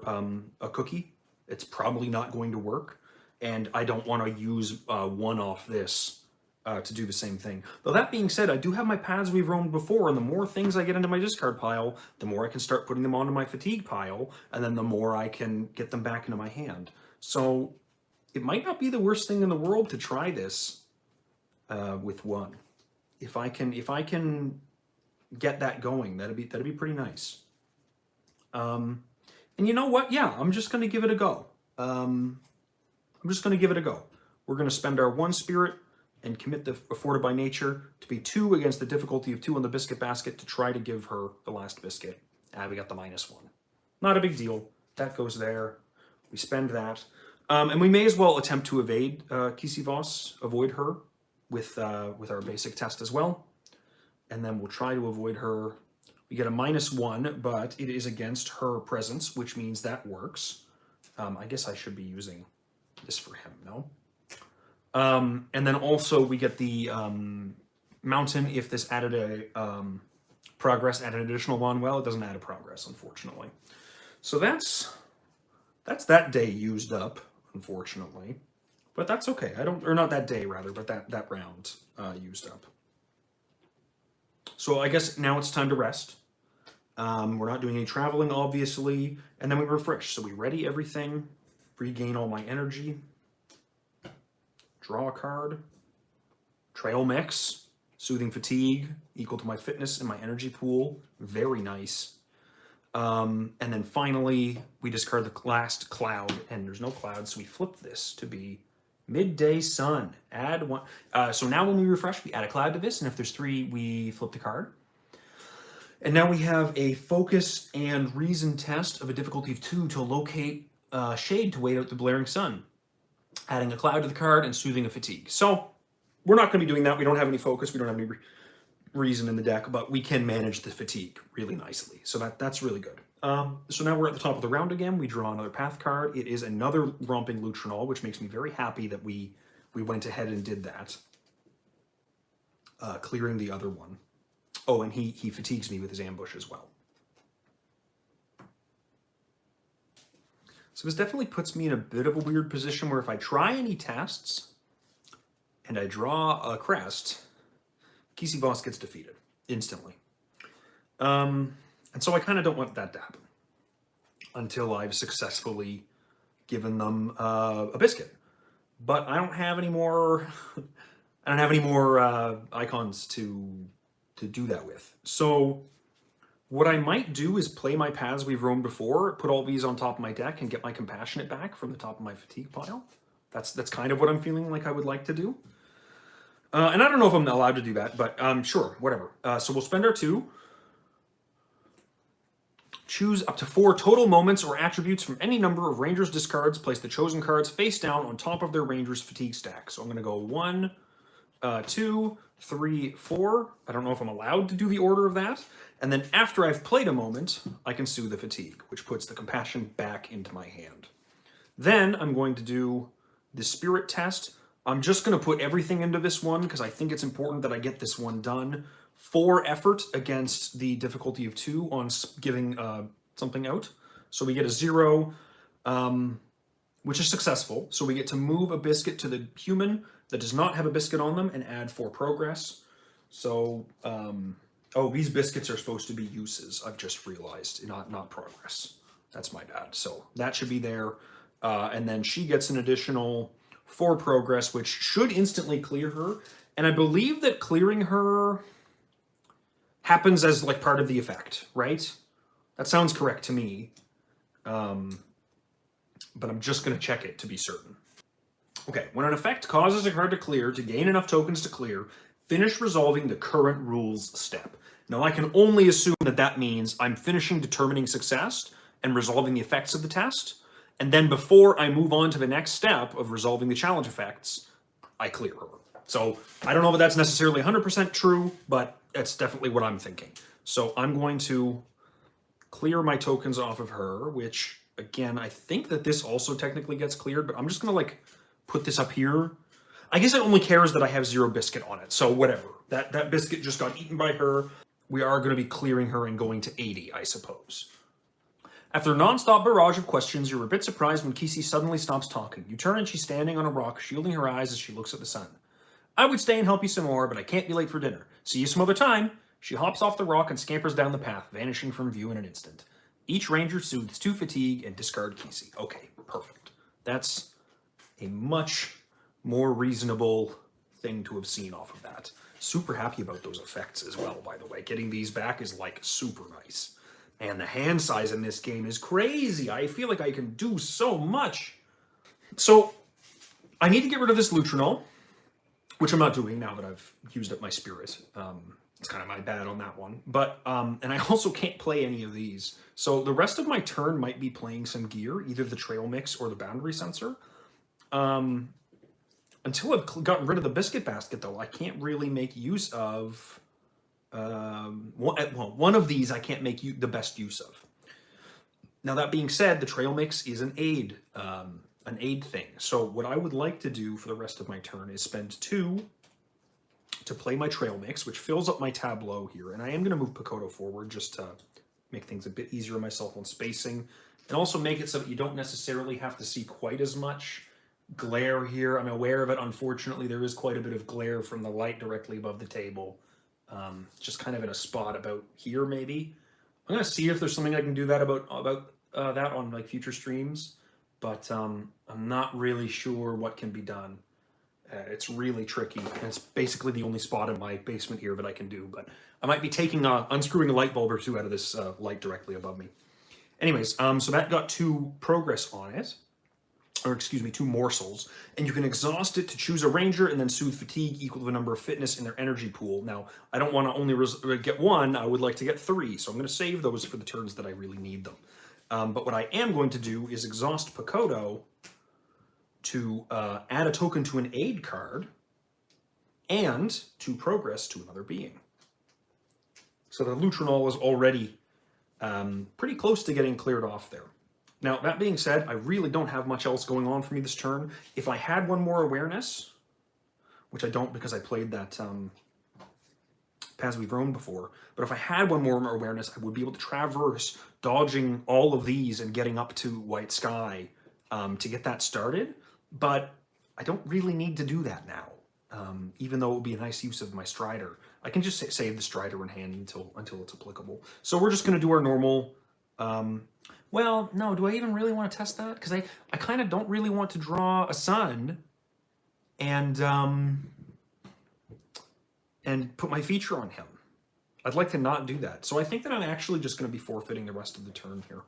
B: a cookie. It's probably not going to work, and I don't want to use 1 off this to do the same thing. Though that being said, I do have my paths we've roamed before, and the more things I get into my discard pile, the more I can start putting them onto my fatigue pile, and then the more I can get them back into my hand. So it might not be the worst thing in the world to try this with 1. If I can get that going, that'd be pretty nice. And you know what? Yeah, I'm just gonna give it a go. We're gonna spend our 1 spirit and commit the Afforded by Nature to be 2 against the difficulty of 2 on the biscuit basket to try to give her the last biscuit. We got the -1. Not a big deal. That goes there. We spend that. And we may as well attempt to evade Kisi Voss, avoid her with our basic test as well. And then we'll try to avoid her. We get a -1, but it is against her presence, which means that works. I guess I should be using this for him, no? And then also we get the mountain. If this added a progress, added an additional 1. Well, it doesn't add a progress, unfortunately. So that's that day used up, unfortunately, but that's okay. Or not that day rather, but that round used up. So I guess now it's time to rest. We're not doing any traveling, obviously, and then we refresh. So we ready everything, regain all my energy, draw a card, trail mix, soothing fatigue, equal to my fitness and my energy pool. Very nice. And then finally, we discard the last cloud, and there's no cloud, so we flip this to be midday sun. Add 1. So now when we refresh, we add a cloud to this, and if there's 3, we flip the card. And now we have a focus and reason test of a difficulty of 2 to locate shade to wait out the blaring sun. Adding a cloud to the card and soothing a fatigue. So we're not going to be doing that. We don't have any focus. We don't have any reason in the deck, but we can manage the fatigue really nicely. So that's really good. So now we're at the top of the round again. We draw another path card. It is another Romping Lutrinol, which makes me very happy that we went ahead and did that. Clearing the other one. Oh, and he fatigues me with his ambush as well. So this definitely puts me in a bit of a weird position where if I try any tests and I draw a crest, Kisi Boss gets defeated instantly. And so I kind of don't want that to happen until I've successfully given them a biscuit. But I don't have any more. I don't have any more icons to do that with. So what I might do is play my paths we've roamed before, put all these on top of my deck, and get my Compassionate back from the top of my fatigue pile. That's kind of what I'm feeling like I would like to do. And I don't know if I'm allowed to do that, but sure, whatever. So we'll spend our 2. Choose up to 4 total moments or attributes from any number of Rangers' discards. Place the chosen cards face down on top of their Rangers' fatigue stack. So I'm going to go 1, 2, 3, 4. I don't know if I'm allowed to do the order of that. And then after I've played a moment, I can soothe the fatigue, which puts the Compassion back into my hand. Then I'm going to do the Spirit test. I'm just going to put everything into this one because I think it's important that I get this one done. 4 effort against the difficulty of 2 on giving something out. So we get a 0, which is successful. So we get to move a biscuit to the human that does not have a biscuit on them and add 4 progress. So, oh, these biscuits are supposed to be uses, I've just realized, not progress. That's my bad. So that should be there. And then she gets an additional 4 progress, which should instantly clear her. And I believe that clearing her happens as like part of the effect, right? That sounds correct to me. But I'm just going to check it to be certain. Okay, when an effect causes a card to clear, to gain enough tokens to clear, finish resolving the current rules step. Now I can only assume that that means I'm finishing determining success and resolving the effects of the test. And then before I move on to the next step of resolving the challenge effects, I clear her. So I don't know if that's necessarily 100% true, but that's definitely what I'm thinking. So I'm going to clear my tokens off of her, which again, I think that this also technically gets cleared, but I'm just going to like put this up here. I guess it only cares that I have 0 biscuit on it. So whatever, that biscuit just got eaten by her. We are going to be clearing her and going to 80, I suppose. After a non-stop barrage of questions, you're a bit surprised when Kisi suddenly stops talking. You turn and she's standing on a rock, shielding her eyes as she looks at the sun. I would stay and help you some more, but I can't be late for dinner. See you some other time. She hops off the rock and scampers down the path, vanishing from view in an instant. Each ranger soothes 2 fatigue and discard Kisi. Okay, perfect. That's a much more reasonable thing to have seen off of that. Super happy about those effects as well, by the way. Getting these back is like super nice. And the hand size in this game is crazy. I feel like I can do so much. So I need to get rid of this Lutrinol, which I'm not doing now that I've used up my spirit. It's kind of my bad on that one. But, and I also can't play any of these. So the rest of my turn might be playing some gear, either the Trail Mix or the Boundary Sensor. Until I've gotten rid of the Biscuit Basket, though, I can't really make use of... one of these I can't make the best use of. Now, that being said, the Trail Mix is an aid thing. So what I would like to do for the rest of my turn is spend 2 to play my Trail Mix, which fills up my tableau here. And I am going to move Picoto forward just to make things a bit easier on myself on spacing. And also make it so that you don't necessarily have to see quite as much glare here. I'm aware of it. Unfortunately, there is quite a bit of glare from the light directly above the table. Just kind of in a spot about here, maybe. I'm going to see if there's something I can do that about that on like future streams. But I'm not really sure what can be done. It's really tricky, and it's basically the only spot in my basement here that I can do, but I might be unscrewing a light bulb or 2 out of this light directly above me. Anyways, so that got 2 progress on it, or excuse me, 2 morsels, and you can exhaust it to choose a ranger and then soothe fatigue equal to the number of fitness in their energy pool. Now, I don't want to only get 1, I would like to get 3, so I'm going to save those for the turns that I really need them. But what I am going to do is exhaust Picoto to add a token to an aid card and to progress to another being. So the Lutrinol is already pretty close to getting cleared off there. Now, that being said, I really don't have much else going on for me this turn. If I had one more awareness, which I don't because I played that Paths We've Roamed before, but if I had one more awareness, I would be able to traverse, dodging all of these and getting up to White Sky to get that started. But I don't really need to do that now, even though it would be a nice use of my Strider. I can just save the Strider in hand until it's applicable. So we're just going to do our normal... well, no, do I even really want to test that? Because I kind of don't really want to draw a sun and put my feature on him. I'd like to not do that. So I think that I'm actually just going to be forfeiting the rest of the turn here.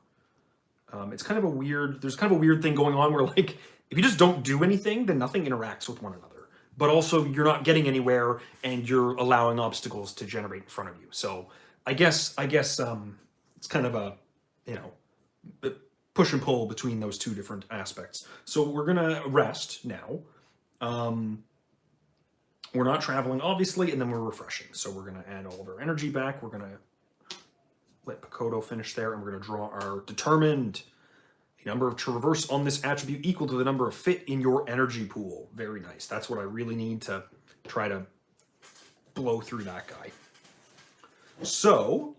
B: It's kind of a weird, there's kind of a weird thing going on where, like, if you just don't do anything, then nothing interacts with one another. But also you're not getting anywhere and you're allowing obstacles to generate in front of you. So I guess it's kind of a, you know, push and pull between those two different aspects. So we're gonna rest now. We're not traveling, obviously, and then we're refreshing. So we're gonna add all of our energy back. We're gonna let Pakoto finish there, and we're gonna draw our determined. The number of traverse on this attribute equal to the number of fit in your energy pool. Very nice. That's what I really need to try to blow through that guy. So,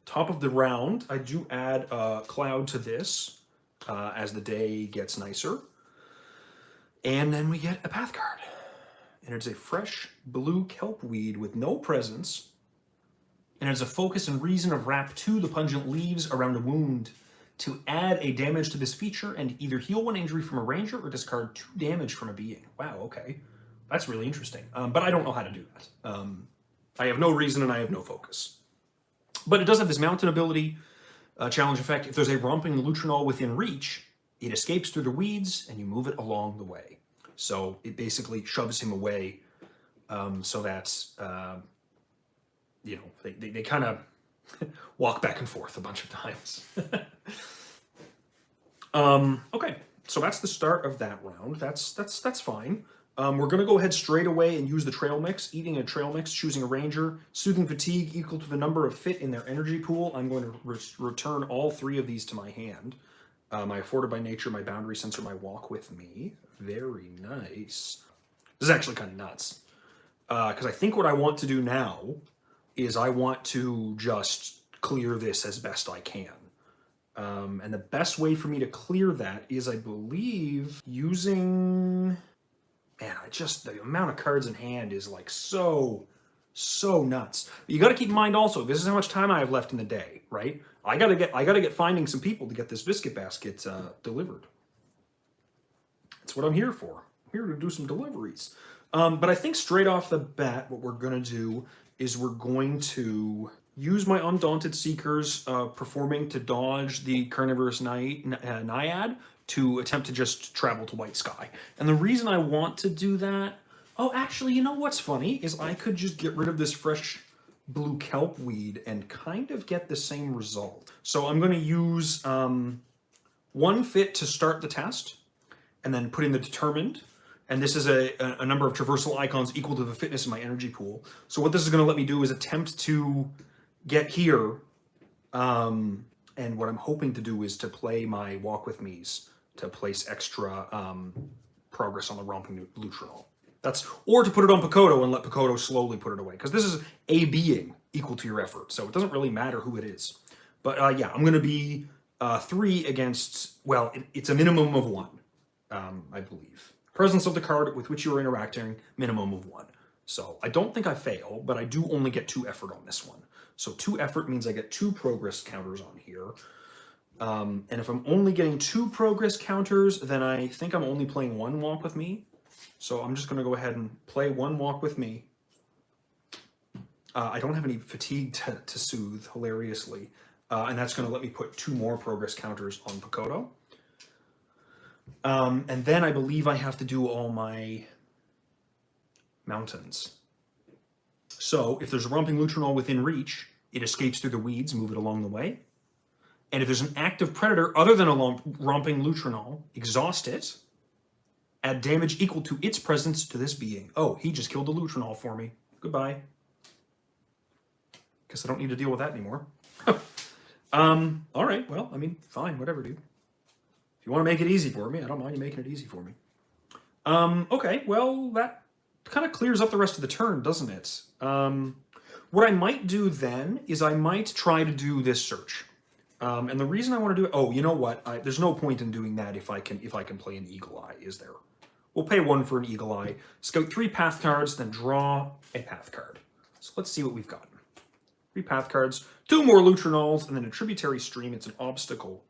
B: top of the round, I do add a cloud to this as the day gets nicer. And then we get a path card. And it's a fresh blue kelp weed with no presence. And it's a focus and reason of wrap 2 the pungent leaves around a wound to add a damage to this feature and either heal 1 injury from a ranger or discard 2 damage from a being. Wow, okay. That's really interesting. But I don't know how to do that. I have no reason and I have no focus. But it does have this mountain ability challenge effect. If there's a romping Lutrinol within reach, it escapes through the weeds and you move it along the way. So it basically shoves him away so that, you know, they kind of walk back and forth a bunch of times. Okay, so that's the start of that round. That's fine. We're going to go ahead straight away and use the trail mix. Eating a trail mix, choosing a ranger, soothing fatigue equal to the number of fit in their energy pool. I'm going to return all 3 of these to my hand. My afforded by nature, my boundary sensor, my walk with me. Very nice. This is actually kind of nuts. Because I think what I want to do now is I want to just clear this as best I can. And the best way for me to clear that is, I believe, using... Man, the amount of cards in hand is like so nuts. But you got to keep in mind also, this is how much time I have left in the day, right? I gotta get finding some people to get this biscuit basket delivered. That's what I'm here for. I'm here to do some deliveries. But I think straight off the bat, what we're gonna do is we're going to use my Undaunted Seekers performing to dodge the Carnivorous Naiad to attempt to just travel to White Sky. And the reason I want to do that... Oh, actually, you know what's funny? Is I could just get rid of this fresh blue kelp weed and kind of get the same result. So I'm going to use 1 fit to start the test, and then put in the determined. And this is a number of traversal icons equal to the fitness in my energy pool. So what this is going to let me do is attempt to get here. And what I'm hoping to do is to play my Walk With Me's to place extra progress on the Romping Lutrinol. Or to put it on Pakoto and let Pakoto slowly put it away. Because this is a being equal to your effort. So it doesn't really matter who it is. But yeah, I'm going to be 3 against, well, it's a minimum of 1, I believe. Presence of the card with which you are interacting, minimum of 1. So I don't think I fail, but I do only get 2 effort on this one. So 2 effort means I get 2 progress counters on here. And if I'm only getting 2 progress counters, then I think I'm only playing 1 Walk With Me. So I'm just going to go ahead and play 1 Walk With Me. I don't have any fatigue to soothe, hilariously. And that's going to let me put 2 more progress counters on Pakoto. And then I believe I have to do all my mountains. So if there's a Romping Lutrinol within reach, it escapes through the weeds, move it along the way. And if there's an active predator other than a Romping Lutrinol, exhaust it. Add damage equal to its presence to this being. Oh, he just killed the Lutrinol for me. Goodbye. Guess I don't need to deal with that anymore. All right, well, I mean, fine, whatever, dude. If you want to make it easy for me, I don't mind you making it easy for me. Okay, well, that kind of clears up the rest of the turn, doesn't it? What I might do then is I might try to do this search. And the reason I want to do it, oh, you know what? There's no point in doing that if I can play an Eagle Eye, is there? We'll pay 1 for an Eagle Eye, scout 3 path cards, then draw a path card. So let's see what we've got. 3 path cards, 2 more Lutronals, and then a tributary stream. It's an obstacle.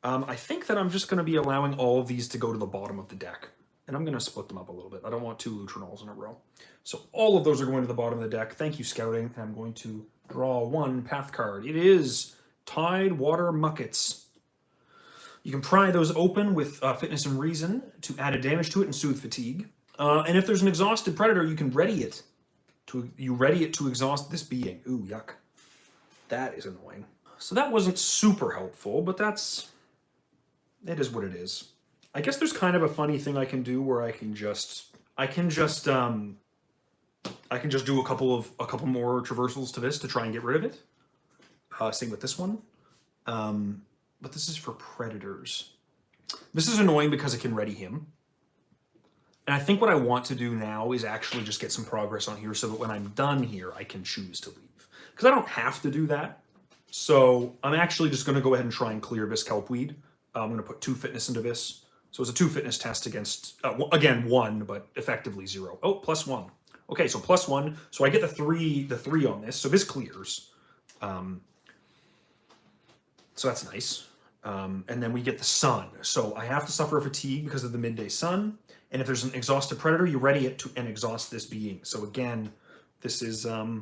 B: I think that I'm just going to be allowing all of these to go to the bottom of the deck. And I'm going to split them up a little bit. I don't want 2 Lutronals in a row. So all of those are going to the bottom of the deck. Thank you, scouting. And I'm going to draw 1 path card. It is Tidewater Muckets. You can pry those open with Fitness and Reason to add a damage to it and soothe fatigue. And if there's an exhausted predator, you can ready it. Ready it to exhaust this being. Ooh, yuck. That is annoying. So that wasn't super helpful, but it is what it is. I guess there's kind of a funny thing I can do where I can just do a couple more traversals to this to try and get rid of it. Same with this one. But this is for predators. This is annoying because it can ready him. And I think what I want to do now is actually just get some progress on here so that when I'm done here, I can choose to leave. Because I don't have to do that. So I'm actually just going to go ahead and try and clear this kelpweed. I'm going to put 2 fitness into this. So it's a 2 fitness test against, again, 1, but effectively 0. Oh, +1. Okay, so +1. So I get the 3 on this. So this clears. So that's nice. And then we get the sun. So I have to suffer a fatigue because of the midday sun. And if there's an exhausted predator, you ready it to and exhaust this being. So again, this is, I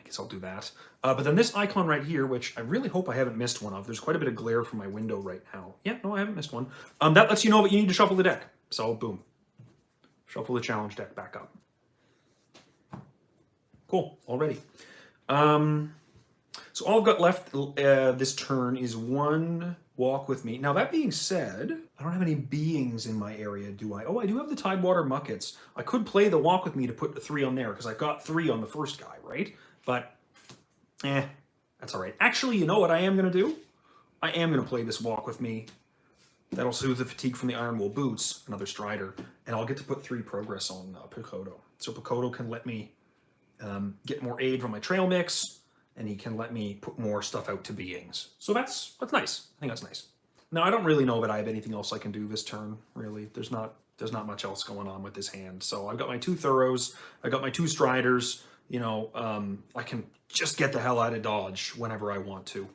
B: guess I'll do that. But then this icon right here, which I really hope I haven't missed one of. There's quite a bit of glare from my window right now. Yeah, no, I haven't missed one. That lets you know that you need to shuffle the deck. So boom. Shuffle the challenge deck back up. Cool, already. So all I've got left this turn is 1 walk with me. Now that being said, I don't have any beings in my area, do I? Oh, I do have the Tidewater Muckets. I could play the walk with me to put the 3 on there because I got 3 on the first guy, right? But, that's all right. Actually, you know what I am going to do? I am going to play this walk with me. That'll soothe the fatigue from the Iron Wool Boots, another Strider, and I'll get to put 3 progress on Picoto. So Picoto can let me get more aid from my trail mix, and he can let me put more stuff out to beings. So that's nice. I think that's nice. Now, I don't really know that I have anything else I can do this turn, really. There's not much else going on with this hand. So I've got my 2 Thurrows, I got my 2 Striders, I can just get the hell out of dodge whenever I want to.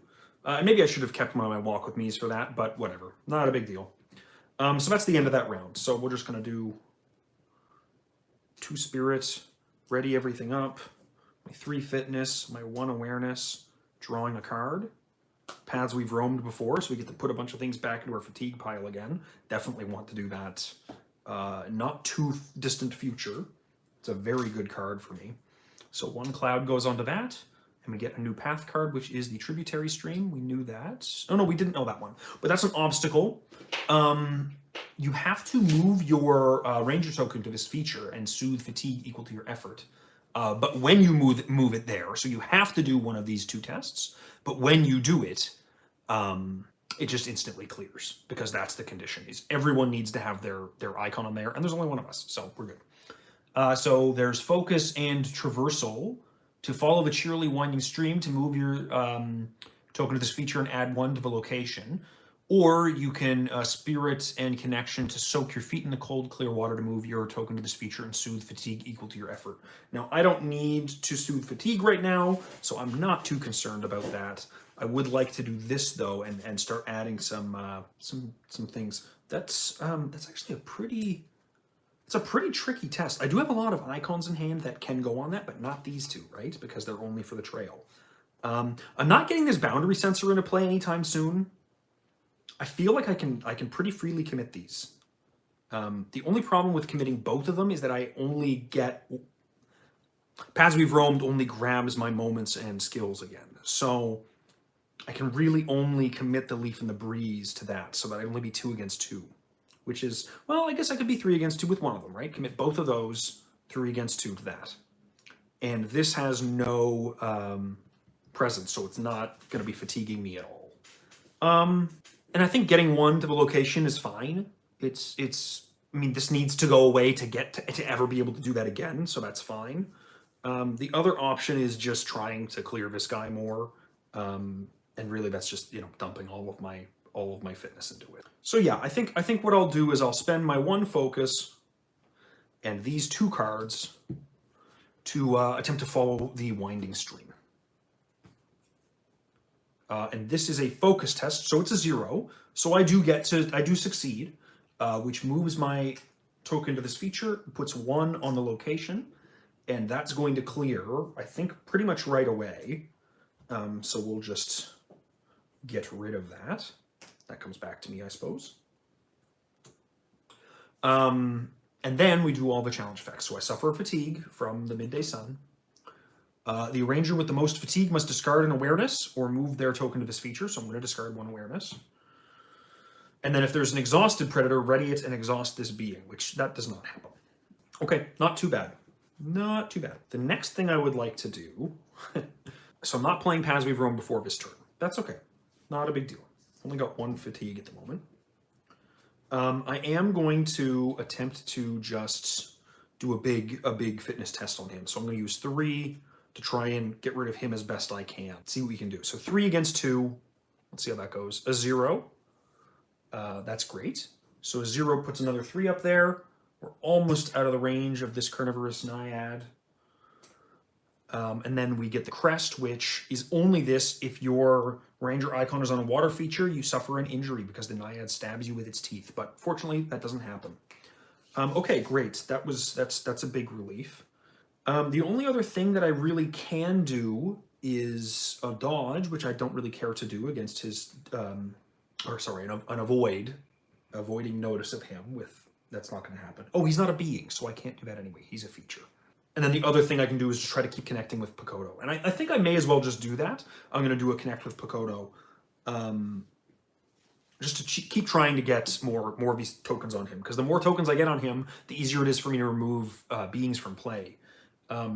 B: Maybe I should have kept one of my walk with me's for that, but whatever. Not a big deal. So that's the end of that round. So we're just going to do 2 spirits, ready everything up, my 3 fitness, my 1 awareness, drawing a card. Paths we've roamed before, so we get to put a bunch of things back into our fatigue pile again. Definitely want to do that. Not too distant future. It's a very good card for me. So 1 cloud goes onto that, and we get a new path card, which is the tributary stream. We knew that. Oh no, we didn't know that one. But that's an obstacle. You have to move your ranger token to this feature and soothe fatigue equal to your effort. But when you move it there, so you have to do one of these 2 tests, but when you do it, it just instantly clears because that's the condition. Is everyone needs to have their icon on there, and there's only one of us, so we're good. So there's focus and traversal to follow the cheerily winding stream to move your token to this feature and add 1 to the location. Or you can spirit and connection to soak your feet in the cold, clear water to move your token to this feature and soothe fatigue equal to your effort. Now, I don't need to soothe fatigue right now, so I'm not too concerned about that. I would like to do this though, and start adding some things. That's actually a pretty tricky test. I do have a lot of icons in hand that can go on that, but not these 2, right? Because they're only for the trail. I'm not getting this boundary sensor into play anytime soon. I feel like I can pretty freely commit these. The only problem with committing both of them is that I only get Paths We've Roamed only grabs my moments and skills again. So I can really only commit the Leaf and the Breeze to that, so that I only be 2 against 2, which is, well, I guess I could be 3 against 2 with one of them, right? Commit both of those, 3 against 2 to that. and this has no presence, so it's not going to be fatiguing me at all. And I think getting one to the location is fine. I mean, this needs to go away to get to ever be able to do that again, so that's fine. The other option is just trying to clear this guy more, and really that's just, you know, dumping all of my fitness into it. So yeah, I think what I'll do is I'll spend my one focus and these 2 cards to attempt to follow the winding stream. And this is a focus test, so it's a 0. So I do succeed, which moves my token to this feature, puts 1 on the location, and that's going to clear, I think, pretty much right away. So we'll just get rid of that. That comes back to me, I suppose. And then we do all the challenge effects. So I suffer fatigue from the midday sun. The ranger with the most fatigue must discard an awareness or move their token to this feature. So I'm going to discard 1 awareness. And then if there's an exhausted predator, ready it and exhaust this being, which that does not happen. Okay, not too bad. Not too bad. The next thing I would like to do, so I'm not playing Paths We've Roamed before this turn. That's okay. Not a big deal. Only got 1 fatigue at the moment. I am going to attempt to just do a big fitness test on him. So I'm going to use 3 to try and get rid of him as best I can. See what we can do. So 3 against 2. Let's see how that goes. A 0. That's great. So a 0 puts another 3 up there. We're almost out of the range of this carnivorous naiad. And then we get the crest, which is only this if your ranger icon is on a water feature, you suffer an injury because the naiad stabs you with its teeth. But fortunately, that doesn't happen. Okay, great. That's a big relief. The only other thing that I really can do is a dodge, which I don't really care to do against his, an avoiding notice of him with, that's not going to happen. Oh, he's not a being, so I can't do that anyway. He's a feature. And then the other thing I can do is just try to keep connecting with Picoto. And I think I may as well just do that. I'm going to do a connect with Picoto. Just to keep trying to get more of these tokens on him. Because the more tokens I get on him, the easier it is for me to remove beings from play.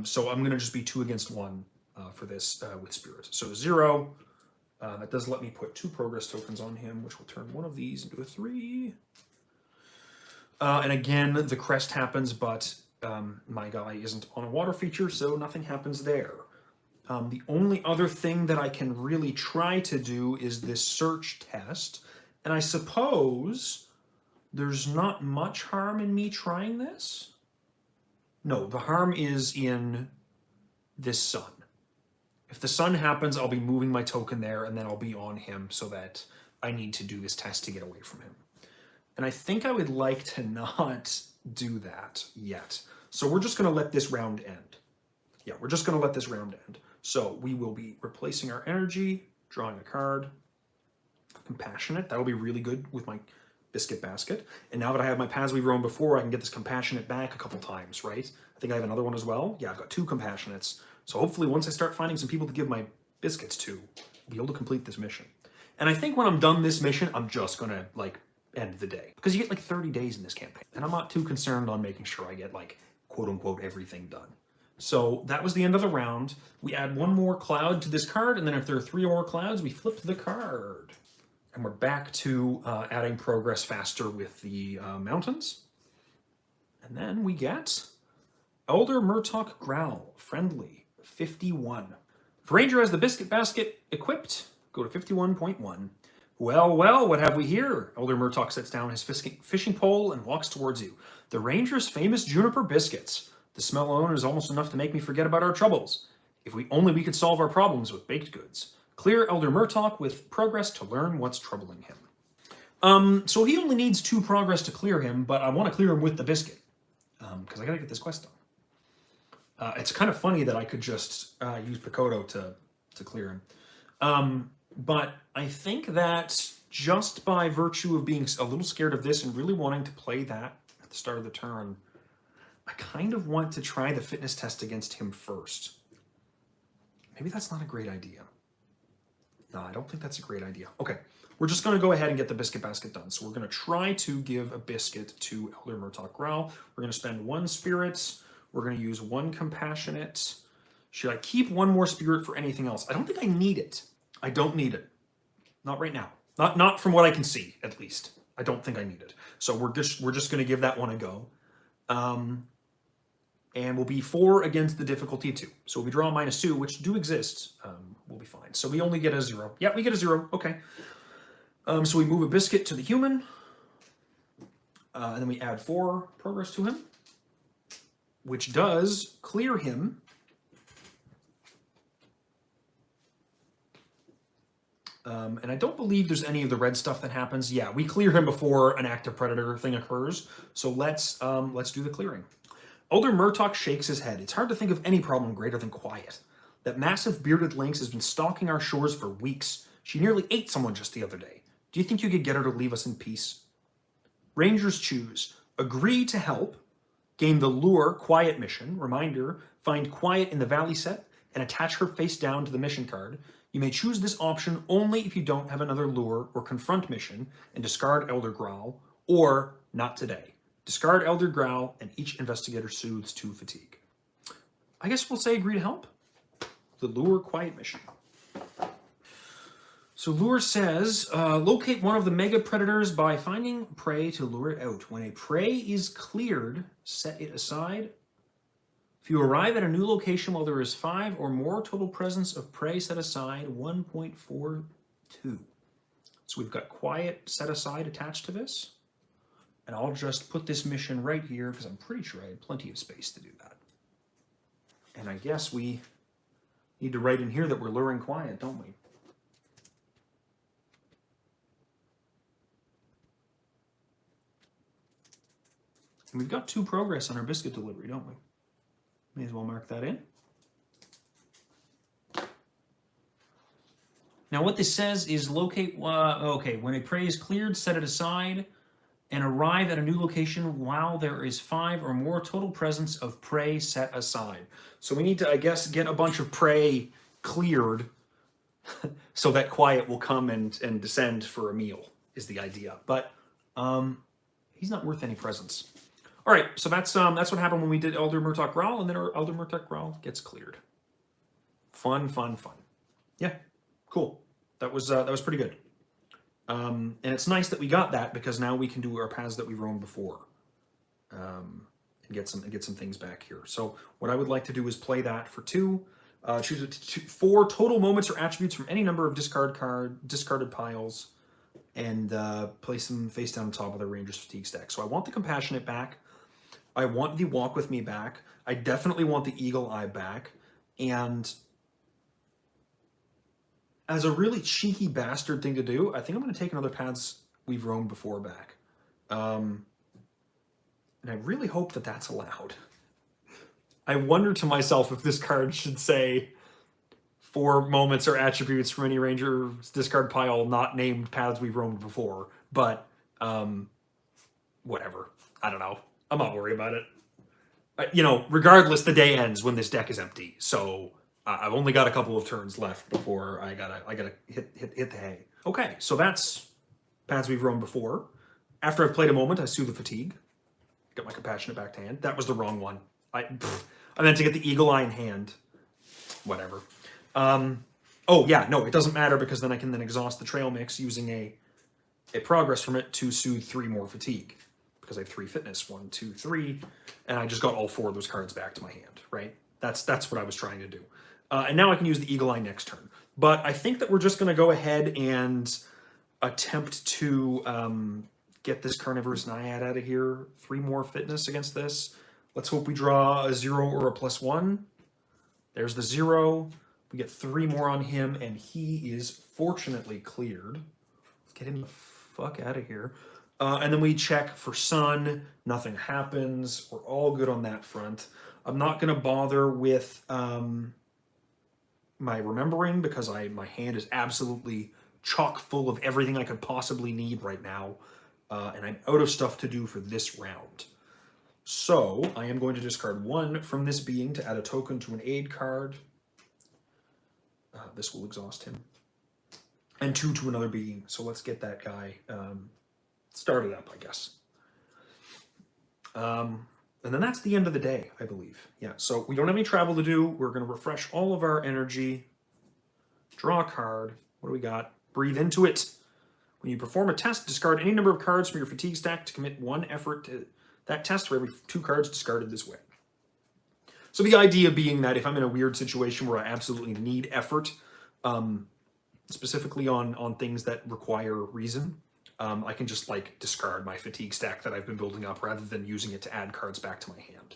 B: So I'm going to just be 2 against 1 for this with Spirit. So 0. That does let me put 2 progress tokens on him, which will turn 1 of these into a 3. And again, the crest happens, but my guy isn't on a water feature, so nothing happens there. The only other thing that I can really try to do is this search test. And I suppose there's not much harm in me trying this. No, the harm is in this sun. If the sun happens, I'll be moving my token there, and then I'll be on him so that I need to do this test to get away from him. And I think I would like to not do that yet. So we're just going to let this round end. Yeah, we're just going to let this round end. So we will be replacing our energy, drawing a card. Compassionate, that'll be really good with my Biscuit basket. And now that I have my Paths We've Roamed before, I can get this Compassionate back a couple times, right? I think I have another one as well. Yeah, I've got 2 Compassionates. So hopefully once I start finding some people to give my biscuits to, I'll be able to complete this mission. And I think when I'm done this mission, I'm just going to, like, end the day. Because you get, like, 30 days in this campaign. And I'm not too concerned on making sure I get, like, quote-unquote everything done. So that was the end of the round. We add 1 more cloud to this card, and then if there are 3 more clouds, we flip the card. And we're back to adding progress faster with the mountains. And then we get Elder Murtok Growl, friendly, 51. If Ranger has the Biscuit basket equipped, go to 51.1. Well, what have we here? Elder Murtok sets down his fishing pole and walks towards you. The Ranger's famous juniper biscuits. The smell alone is almost enough to make me forget about our troubles. If we could solve our problems with baked goods. Clear Elder Murtok with progress to learn what's troubling him. So he only needs 2 progress to clear him, but I want to clear him with the biscuit. Because I gotta get this quest done. It's kind of funny that I could just use Picoto to clear him. But I think that just by virtue of being a little scared of this and really wanting to play that at the start of the turn, I kind of want to try the fitness test against him first. Maybe that's not a great idea. No, I don't think that's a great idea. Okay, we're just going to go ahead and get the Biscuit basket done. So we're going to try to give a biscuit to Elder Murtok Growl. We're going to spend 1 spirit. We're going to use 1 compassionate. Should I keep one more spirit for anything else? I don't think I need it. I don't need it. Not right now. Not from what I can see, at least. I don't think I need it. So we're just going to give that one a go. And we'll be 4 against the difficulty 2. So if we draw a -2, which do exist, we'll be fine. So we only get a 0. Yeah, we get a 0. Okay. So we move a biscuit to the human. And then we add 4 progress to him, which does clear him. And I don't believe there's any of the red stuff that happens. Yeah, we clear him before an active predator thing occurs. So let's do the clearing. Elder Murtok shakes his head. It's hard to think of any problem greater than quiet. That massive bearded lynx has been stalking our shores for weeks. She nearly ate someone just the other day. Do you think you could get her to leave us in peace? Rangers choose. Agree to help. Gain the Lure Quiet mission. Reminder, find Quiet in the Valley set and attach her face down to the mission card. You may choose this option only if you don't have another Lure or Confront mission and discard Elder Growl, or not today. Discard Elder Growl and each investigator soothes 2 fatigue. I guess we'll say agree to help. The Lure Quiet mission. So Lure says, locate one of the mega predators by finding prey to lure it out. When a prey is cleared, set it aside. If you arrive at a new location while there is 5 or more total presence of prey set aside, 1.42. So we've got Quiet set aside attached to this. And I'll just put this mission right here because I'm pretty sure I had plenty of space to do that. And I guess we need to write in here that we're luring Quiet, don't we? And we've got 2 progress on our biscuit delivery, don't we? May as well mark that in. Now what this says is locate, okay, when a prey is cleared, set it aside and arrive at a new location while there is 5 or more total presence of prey set aside. So we need to, I guess, get a bunch of prey cleared so that Quiet will come and descend for a meal, is the idea. But he's not worth any presents. All right, so that's what happened when we did Elder Murtok Growl, and then our Elder Murtok Growl gets cleared. Fun, fun, fun. Yeah, cool. That was pretty good. And it's nice that we got that because now we can do our paths that we roamed before, and get some things back here. So what I would like to do is play that for 2. Choose 4 total moments or attributes from any number of discarded piles, and place them face down on top of the Ranger's Fatigue stack. So I want the Compassionate back. I want the Walk With Me back. I definitely want the Eagle Eye back. And as a really cheeky bastard thing to do, I think I'm going to take another Paths We've Roamed Before back. And I really hope that that's allowed. I wonder to myself if this card should say 4 moments or attributes from any Ranger's discard pile not named Paths We've Roamed Before. But, whatever. I don't know. I'm not worried about it. You know, regardless, the day ends when this deck is empty. So I've only got a couple of turns left before I gotta hit the hay. Okay, so that's Paths We've Roamed Before. After I've played a moment, I Soothe the Fatigue. Got my Compassionate back to hand. That was the wrong one. I meant to get the Eagle Eye in hand. Whatever. Oh yeah, no, it doesn't matter because then I can exhaust the trail mix using a progress from it to soothe 3 more fatigue. Because I have 3 fitness, 1, 2, 3, and I just got all 4 of those cards back to my hand, right? That's what I was trying to do. And now I can use the Eagle Eye next turn. But I think that we're just going to go ahead and attempt to get this Carnivorous Naiad out of here. 3 more fitness against this. Let's hope we draw a 0 or a +1. There's the 0. We get 3 more on him, and he is fortunately cleared. Let's get him the fuck out of here. And then we check for Sun. Nothing happens. We're all good on that front. I'm not going to bother with my remembering because my hand is absolutely chock full of everything I could possibly need right now. And I'm out of stuff to do for this round. So I am going to discard 1 from this being to add a token to an aid card. This will exhaust him. And 2 to another being. So let's get that guy started up, I guess. And then that's the end of the day, I believe. Yeah, so we don't have any travel to do. We're going to refresh all of our energy. Draw a card. What do we got? Breathe into it. When you perform a test, discard any number of cards from your fatigue stack to commit one effort to that test for every 2 cards discarded this way. So the idea being that if I'm in a weird situation where I absolutely need effort, specifically on things that require reason, I can just like discard my fatigue stack that I've been building up rather than using it to add cards back to my hand.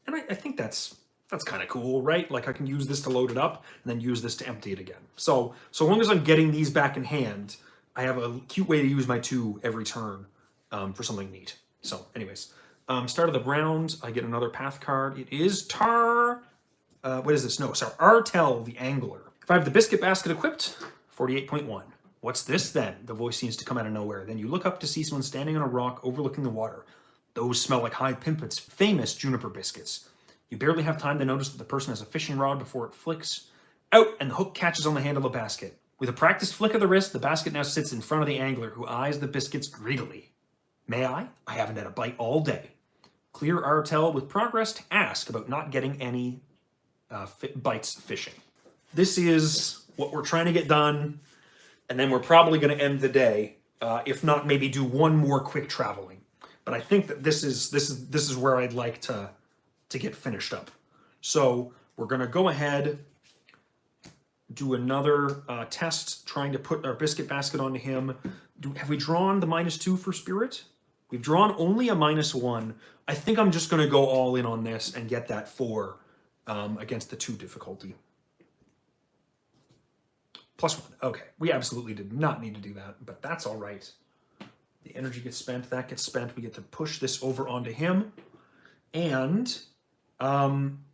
B: And I think that's kind of cool, right? Like I can use this to load it up and then use this to empty it again. So long as I'm getting these back in hand, I have a cute way to use my 2 every turn for something neat. So anyways, start of the round, I get another path card. It is what is this? No, sorry, Artel the Angler. If I have the Biscuit basket equipped, 48.1. What's this then? The voice seems to come out of nowhere. Then you look up to see someone standing on a rock overlooking the water. Those smell like High Pimpit's famous juniper biscuits. You barely have time to notice that the person has a fishing rod before it flicks out and the hook catches on the handle of the basket. With a practiced flick of the wrist, the basket now sits in front of the angler, who eyes the biscuits greedily. May I? I haven't had a bite all day. Clear Artel with progress to ask about not getting any bites fishing. This is what we're trying to get done, and then we're probably going to end the day, if not maybe do one more quick traveling. But I think that this is where I'd like to get finished up. So we're going to go ahead, do another test, trying to put our biscuit basket onto him. Have we drawn the -2 for spirit? We've drawn only a -1. I think I'm just going to go all in on this and get that 4 against the 2 difficulty. +1. Okay, we absolutely did not need to do that, but that's all right. The energy gets spent, that gets spent. We get to push this over onto him. And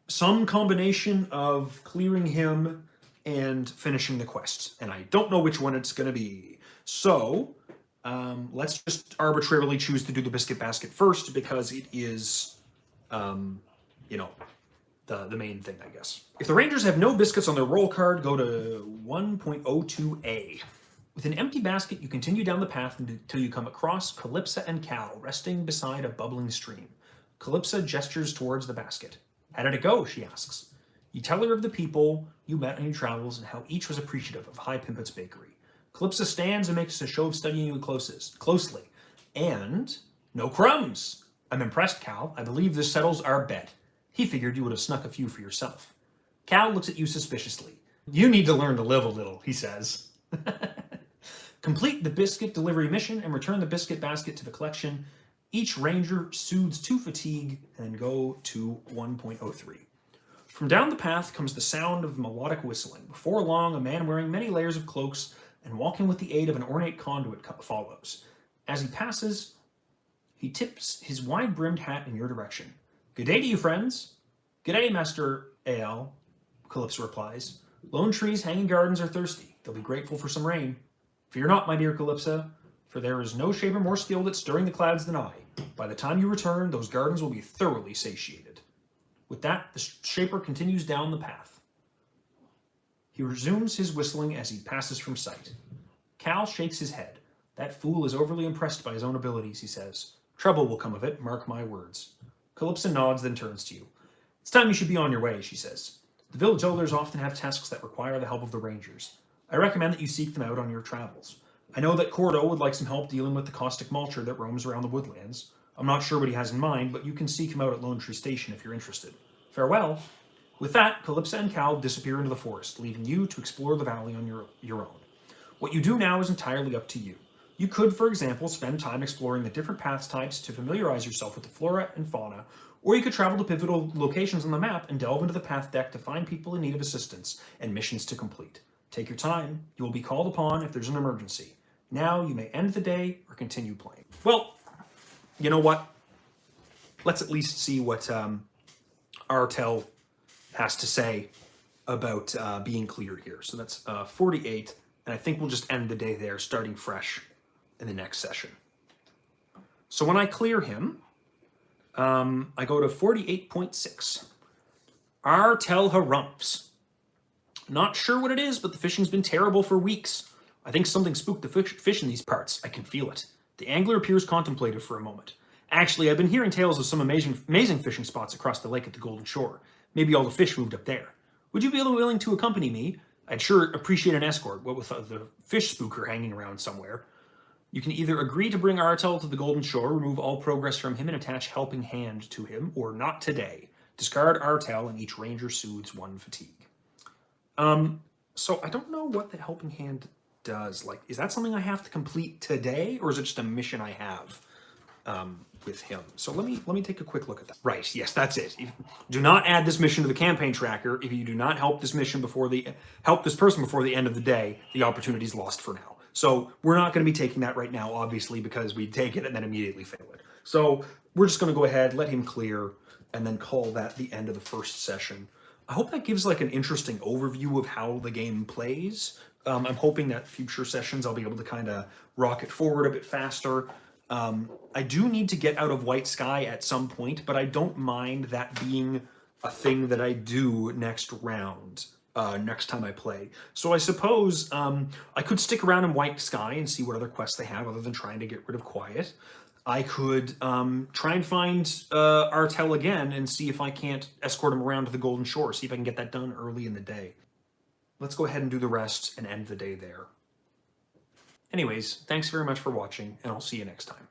B: some combination of clearing him and finishing the quest. And I don't know which one it's going to be. So let's just arbitrarily choose to do the biscuit basket first because it is, you know, the main thing, I guess. If the Rangers have no biscuits on their roll card, go to 1.02a. With an empty basket, you continue down the path until you come across Calypsa and Cal resting beside a bubbling stream. Calypsa gestures towards the basket. How did it go? She asks. You tell her of the people you met on your travels and how each was appreciative of High Pimpit's bakery. Calypsa stands and makes a show of studying you closely. And no crumbs. I'm impressed, Cal. I believe this settles our bet. He figured you would have snuck a few for yourself. Cal looks at you suspiciously. You need to learn to live a little, he says. Complete the biscuit delivery mission and return the biscuit basket to the collection. Each ranger soothes 2 fatigue and go to 1.03. From down the path comes the sound of melodic whistling. Before long, a man wearing many layers of cloaks and walking with the aid of an ornate conduit follows. As he passes, he tips his wide-brimmed hat in your direction. Good day to you, friends. Good day, Master Al, Calypso replies. Lone trees, hanging gardens are thirsty. They'll be grateful for some rain. Fear not, my dear Calypso, for there is no shaper more skilled at stirring the clouds than I. By the time you return, those gardens will be thoroughly satiated. With that, the shaper continues down the path. He resumes his whistling as he passes from sight. Cal shakes his head. That fool is overly impressed by his own abilities, he says. Trouble will come of it, mark my words. Calypso nods, then turns to you. It's time you should be on your way, she says. The village elders often have tasks that require the help of the Rangers. I recommend that you seek them out on your travels. I know that Cordo would like some help dealing with the caustic mulcher that roams around the woodlands. I'm not sure what he has in mind, but you can seek him out at Lone Tree Station if you're interested. Farewell. With that, Calypso and Cal disappear into the forest, leaving you to explore the valley on your own. What you do now is entirely up to you. You could, for example, spend time exploring the different path types to familiarize yourself with the flora and fauna, or you could travel to pivotal locations on the map and delve into the path deck to find people in need of assistance and missions to complete. Take your time. You will be called upon if there's an emergency. Now you may end the day or continue playing. Well, you know what? Let's at least see what Artel has to say about being cleared here. So that's 48, and I think we'll just end the day there, starting fresh in the next session. So when I clear him, I go to 48.6. Artel harumphs. Not sure what it is, but the fishing's been terrible for weeks. I think something spooked the fish in these parts. I can feel it. The angler appears contemplative for a moment. Actually, I've been hearing tales of some amazing fishing spots across the lake at the Golden Shore. Maybe all the fish moved up there. Would you be willing to accompany me? I'd sure appreciate an escort, what with the fish spooker hanging around somewhere. You can either agree to bring Artel to the Golden Shore, remove all progress from him, and attach Helping Hand to him, or not today. Discard Artel, and each ranger soothes 1 fatigue. So I don't know what the Helping Hand does. Like, is that something I have to complete today, or is it just a mission I have with him? So let me take a quick look at that. Right, yes, that's it. Do not add this mission to the campaign tracker. If you do not help this person before the end of the day, the opportunity is lost for now. So we're not going to be taking that right now, obviously, because we take it and then immediately fail it. So we're just going to go ahead, let him clear, and then call that the end of the first session. I hope that gives like an interesting overview of how the game plays. I'm hoping that future sessions I'll be able to kind of rocket forward a bit faster. I do need to get out of White Sky at some point, but I don't mind that being a thing that I do next round. Next time I play. So I suppose I could stick around in White Sky and see what other quests they have other than trying to get rid of Quiet. I could try and find Artel again and see if I can't escort him around to the Golden Shore, see if I can get that done early in the day. Let's go ahead and do the rest and end the day there. Anyways, thanks very much for watching, and I'll see you next time.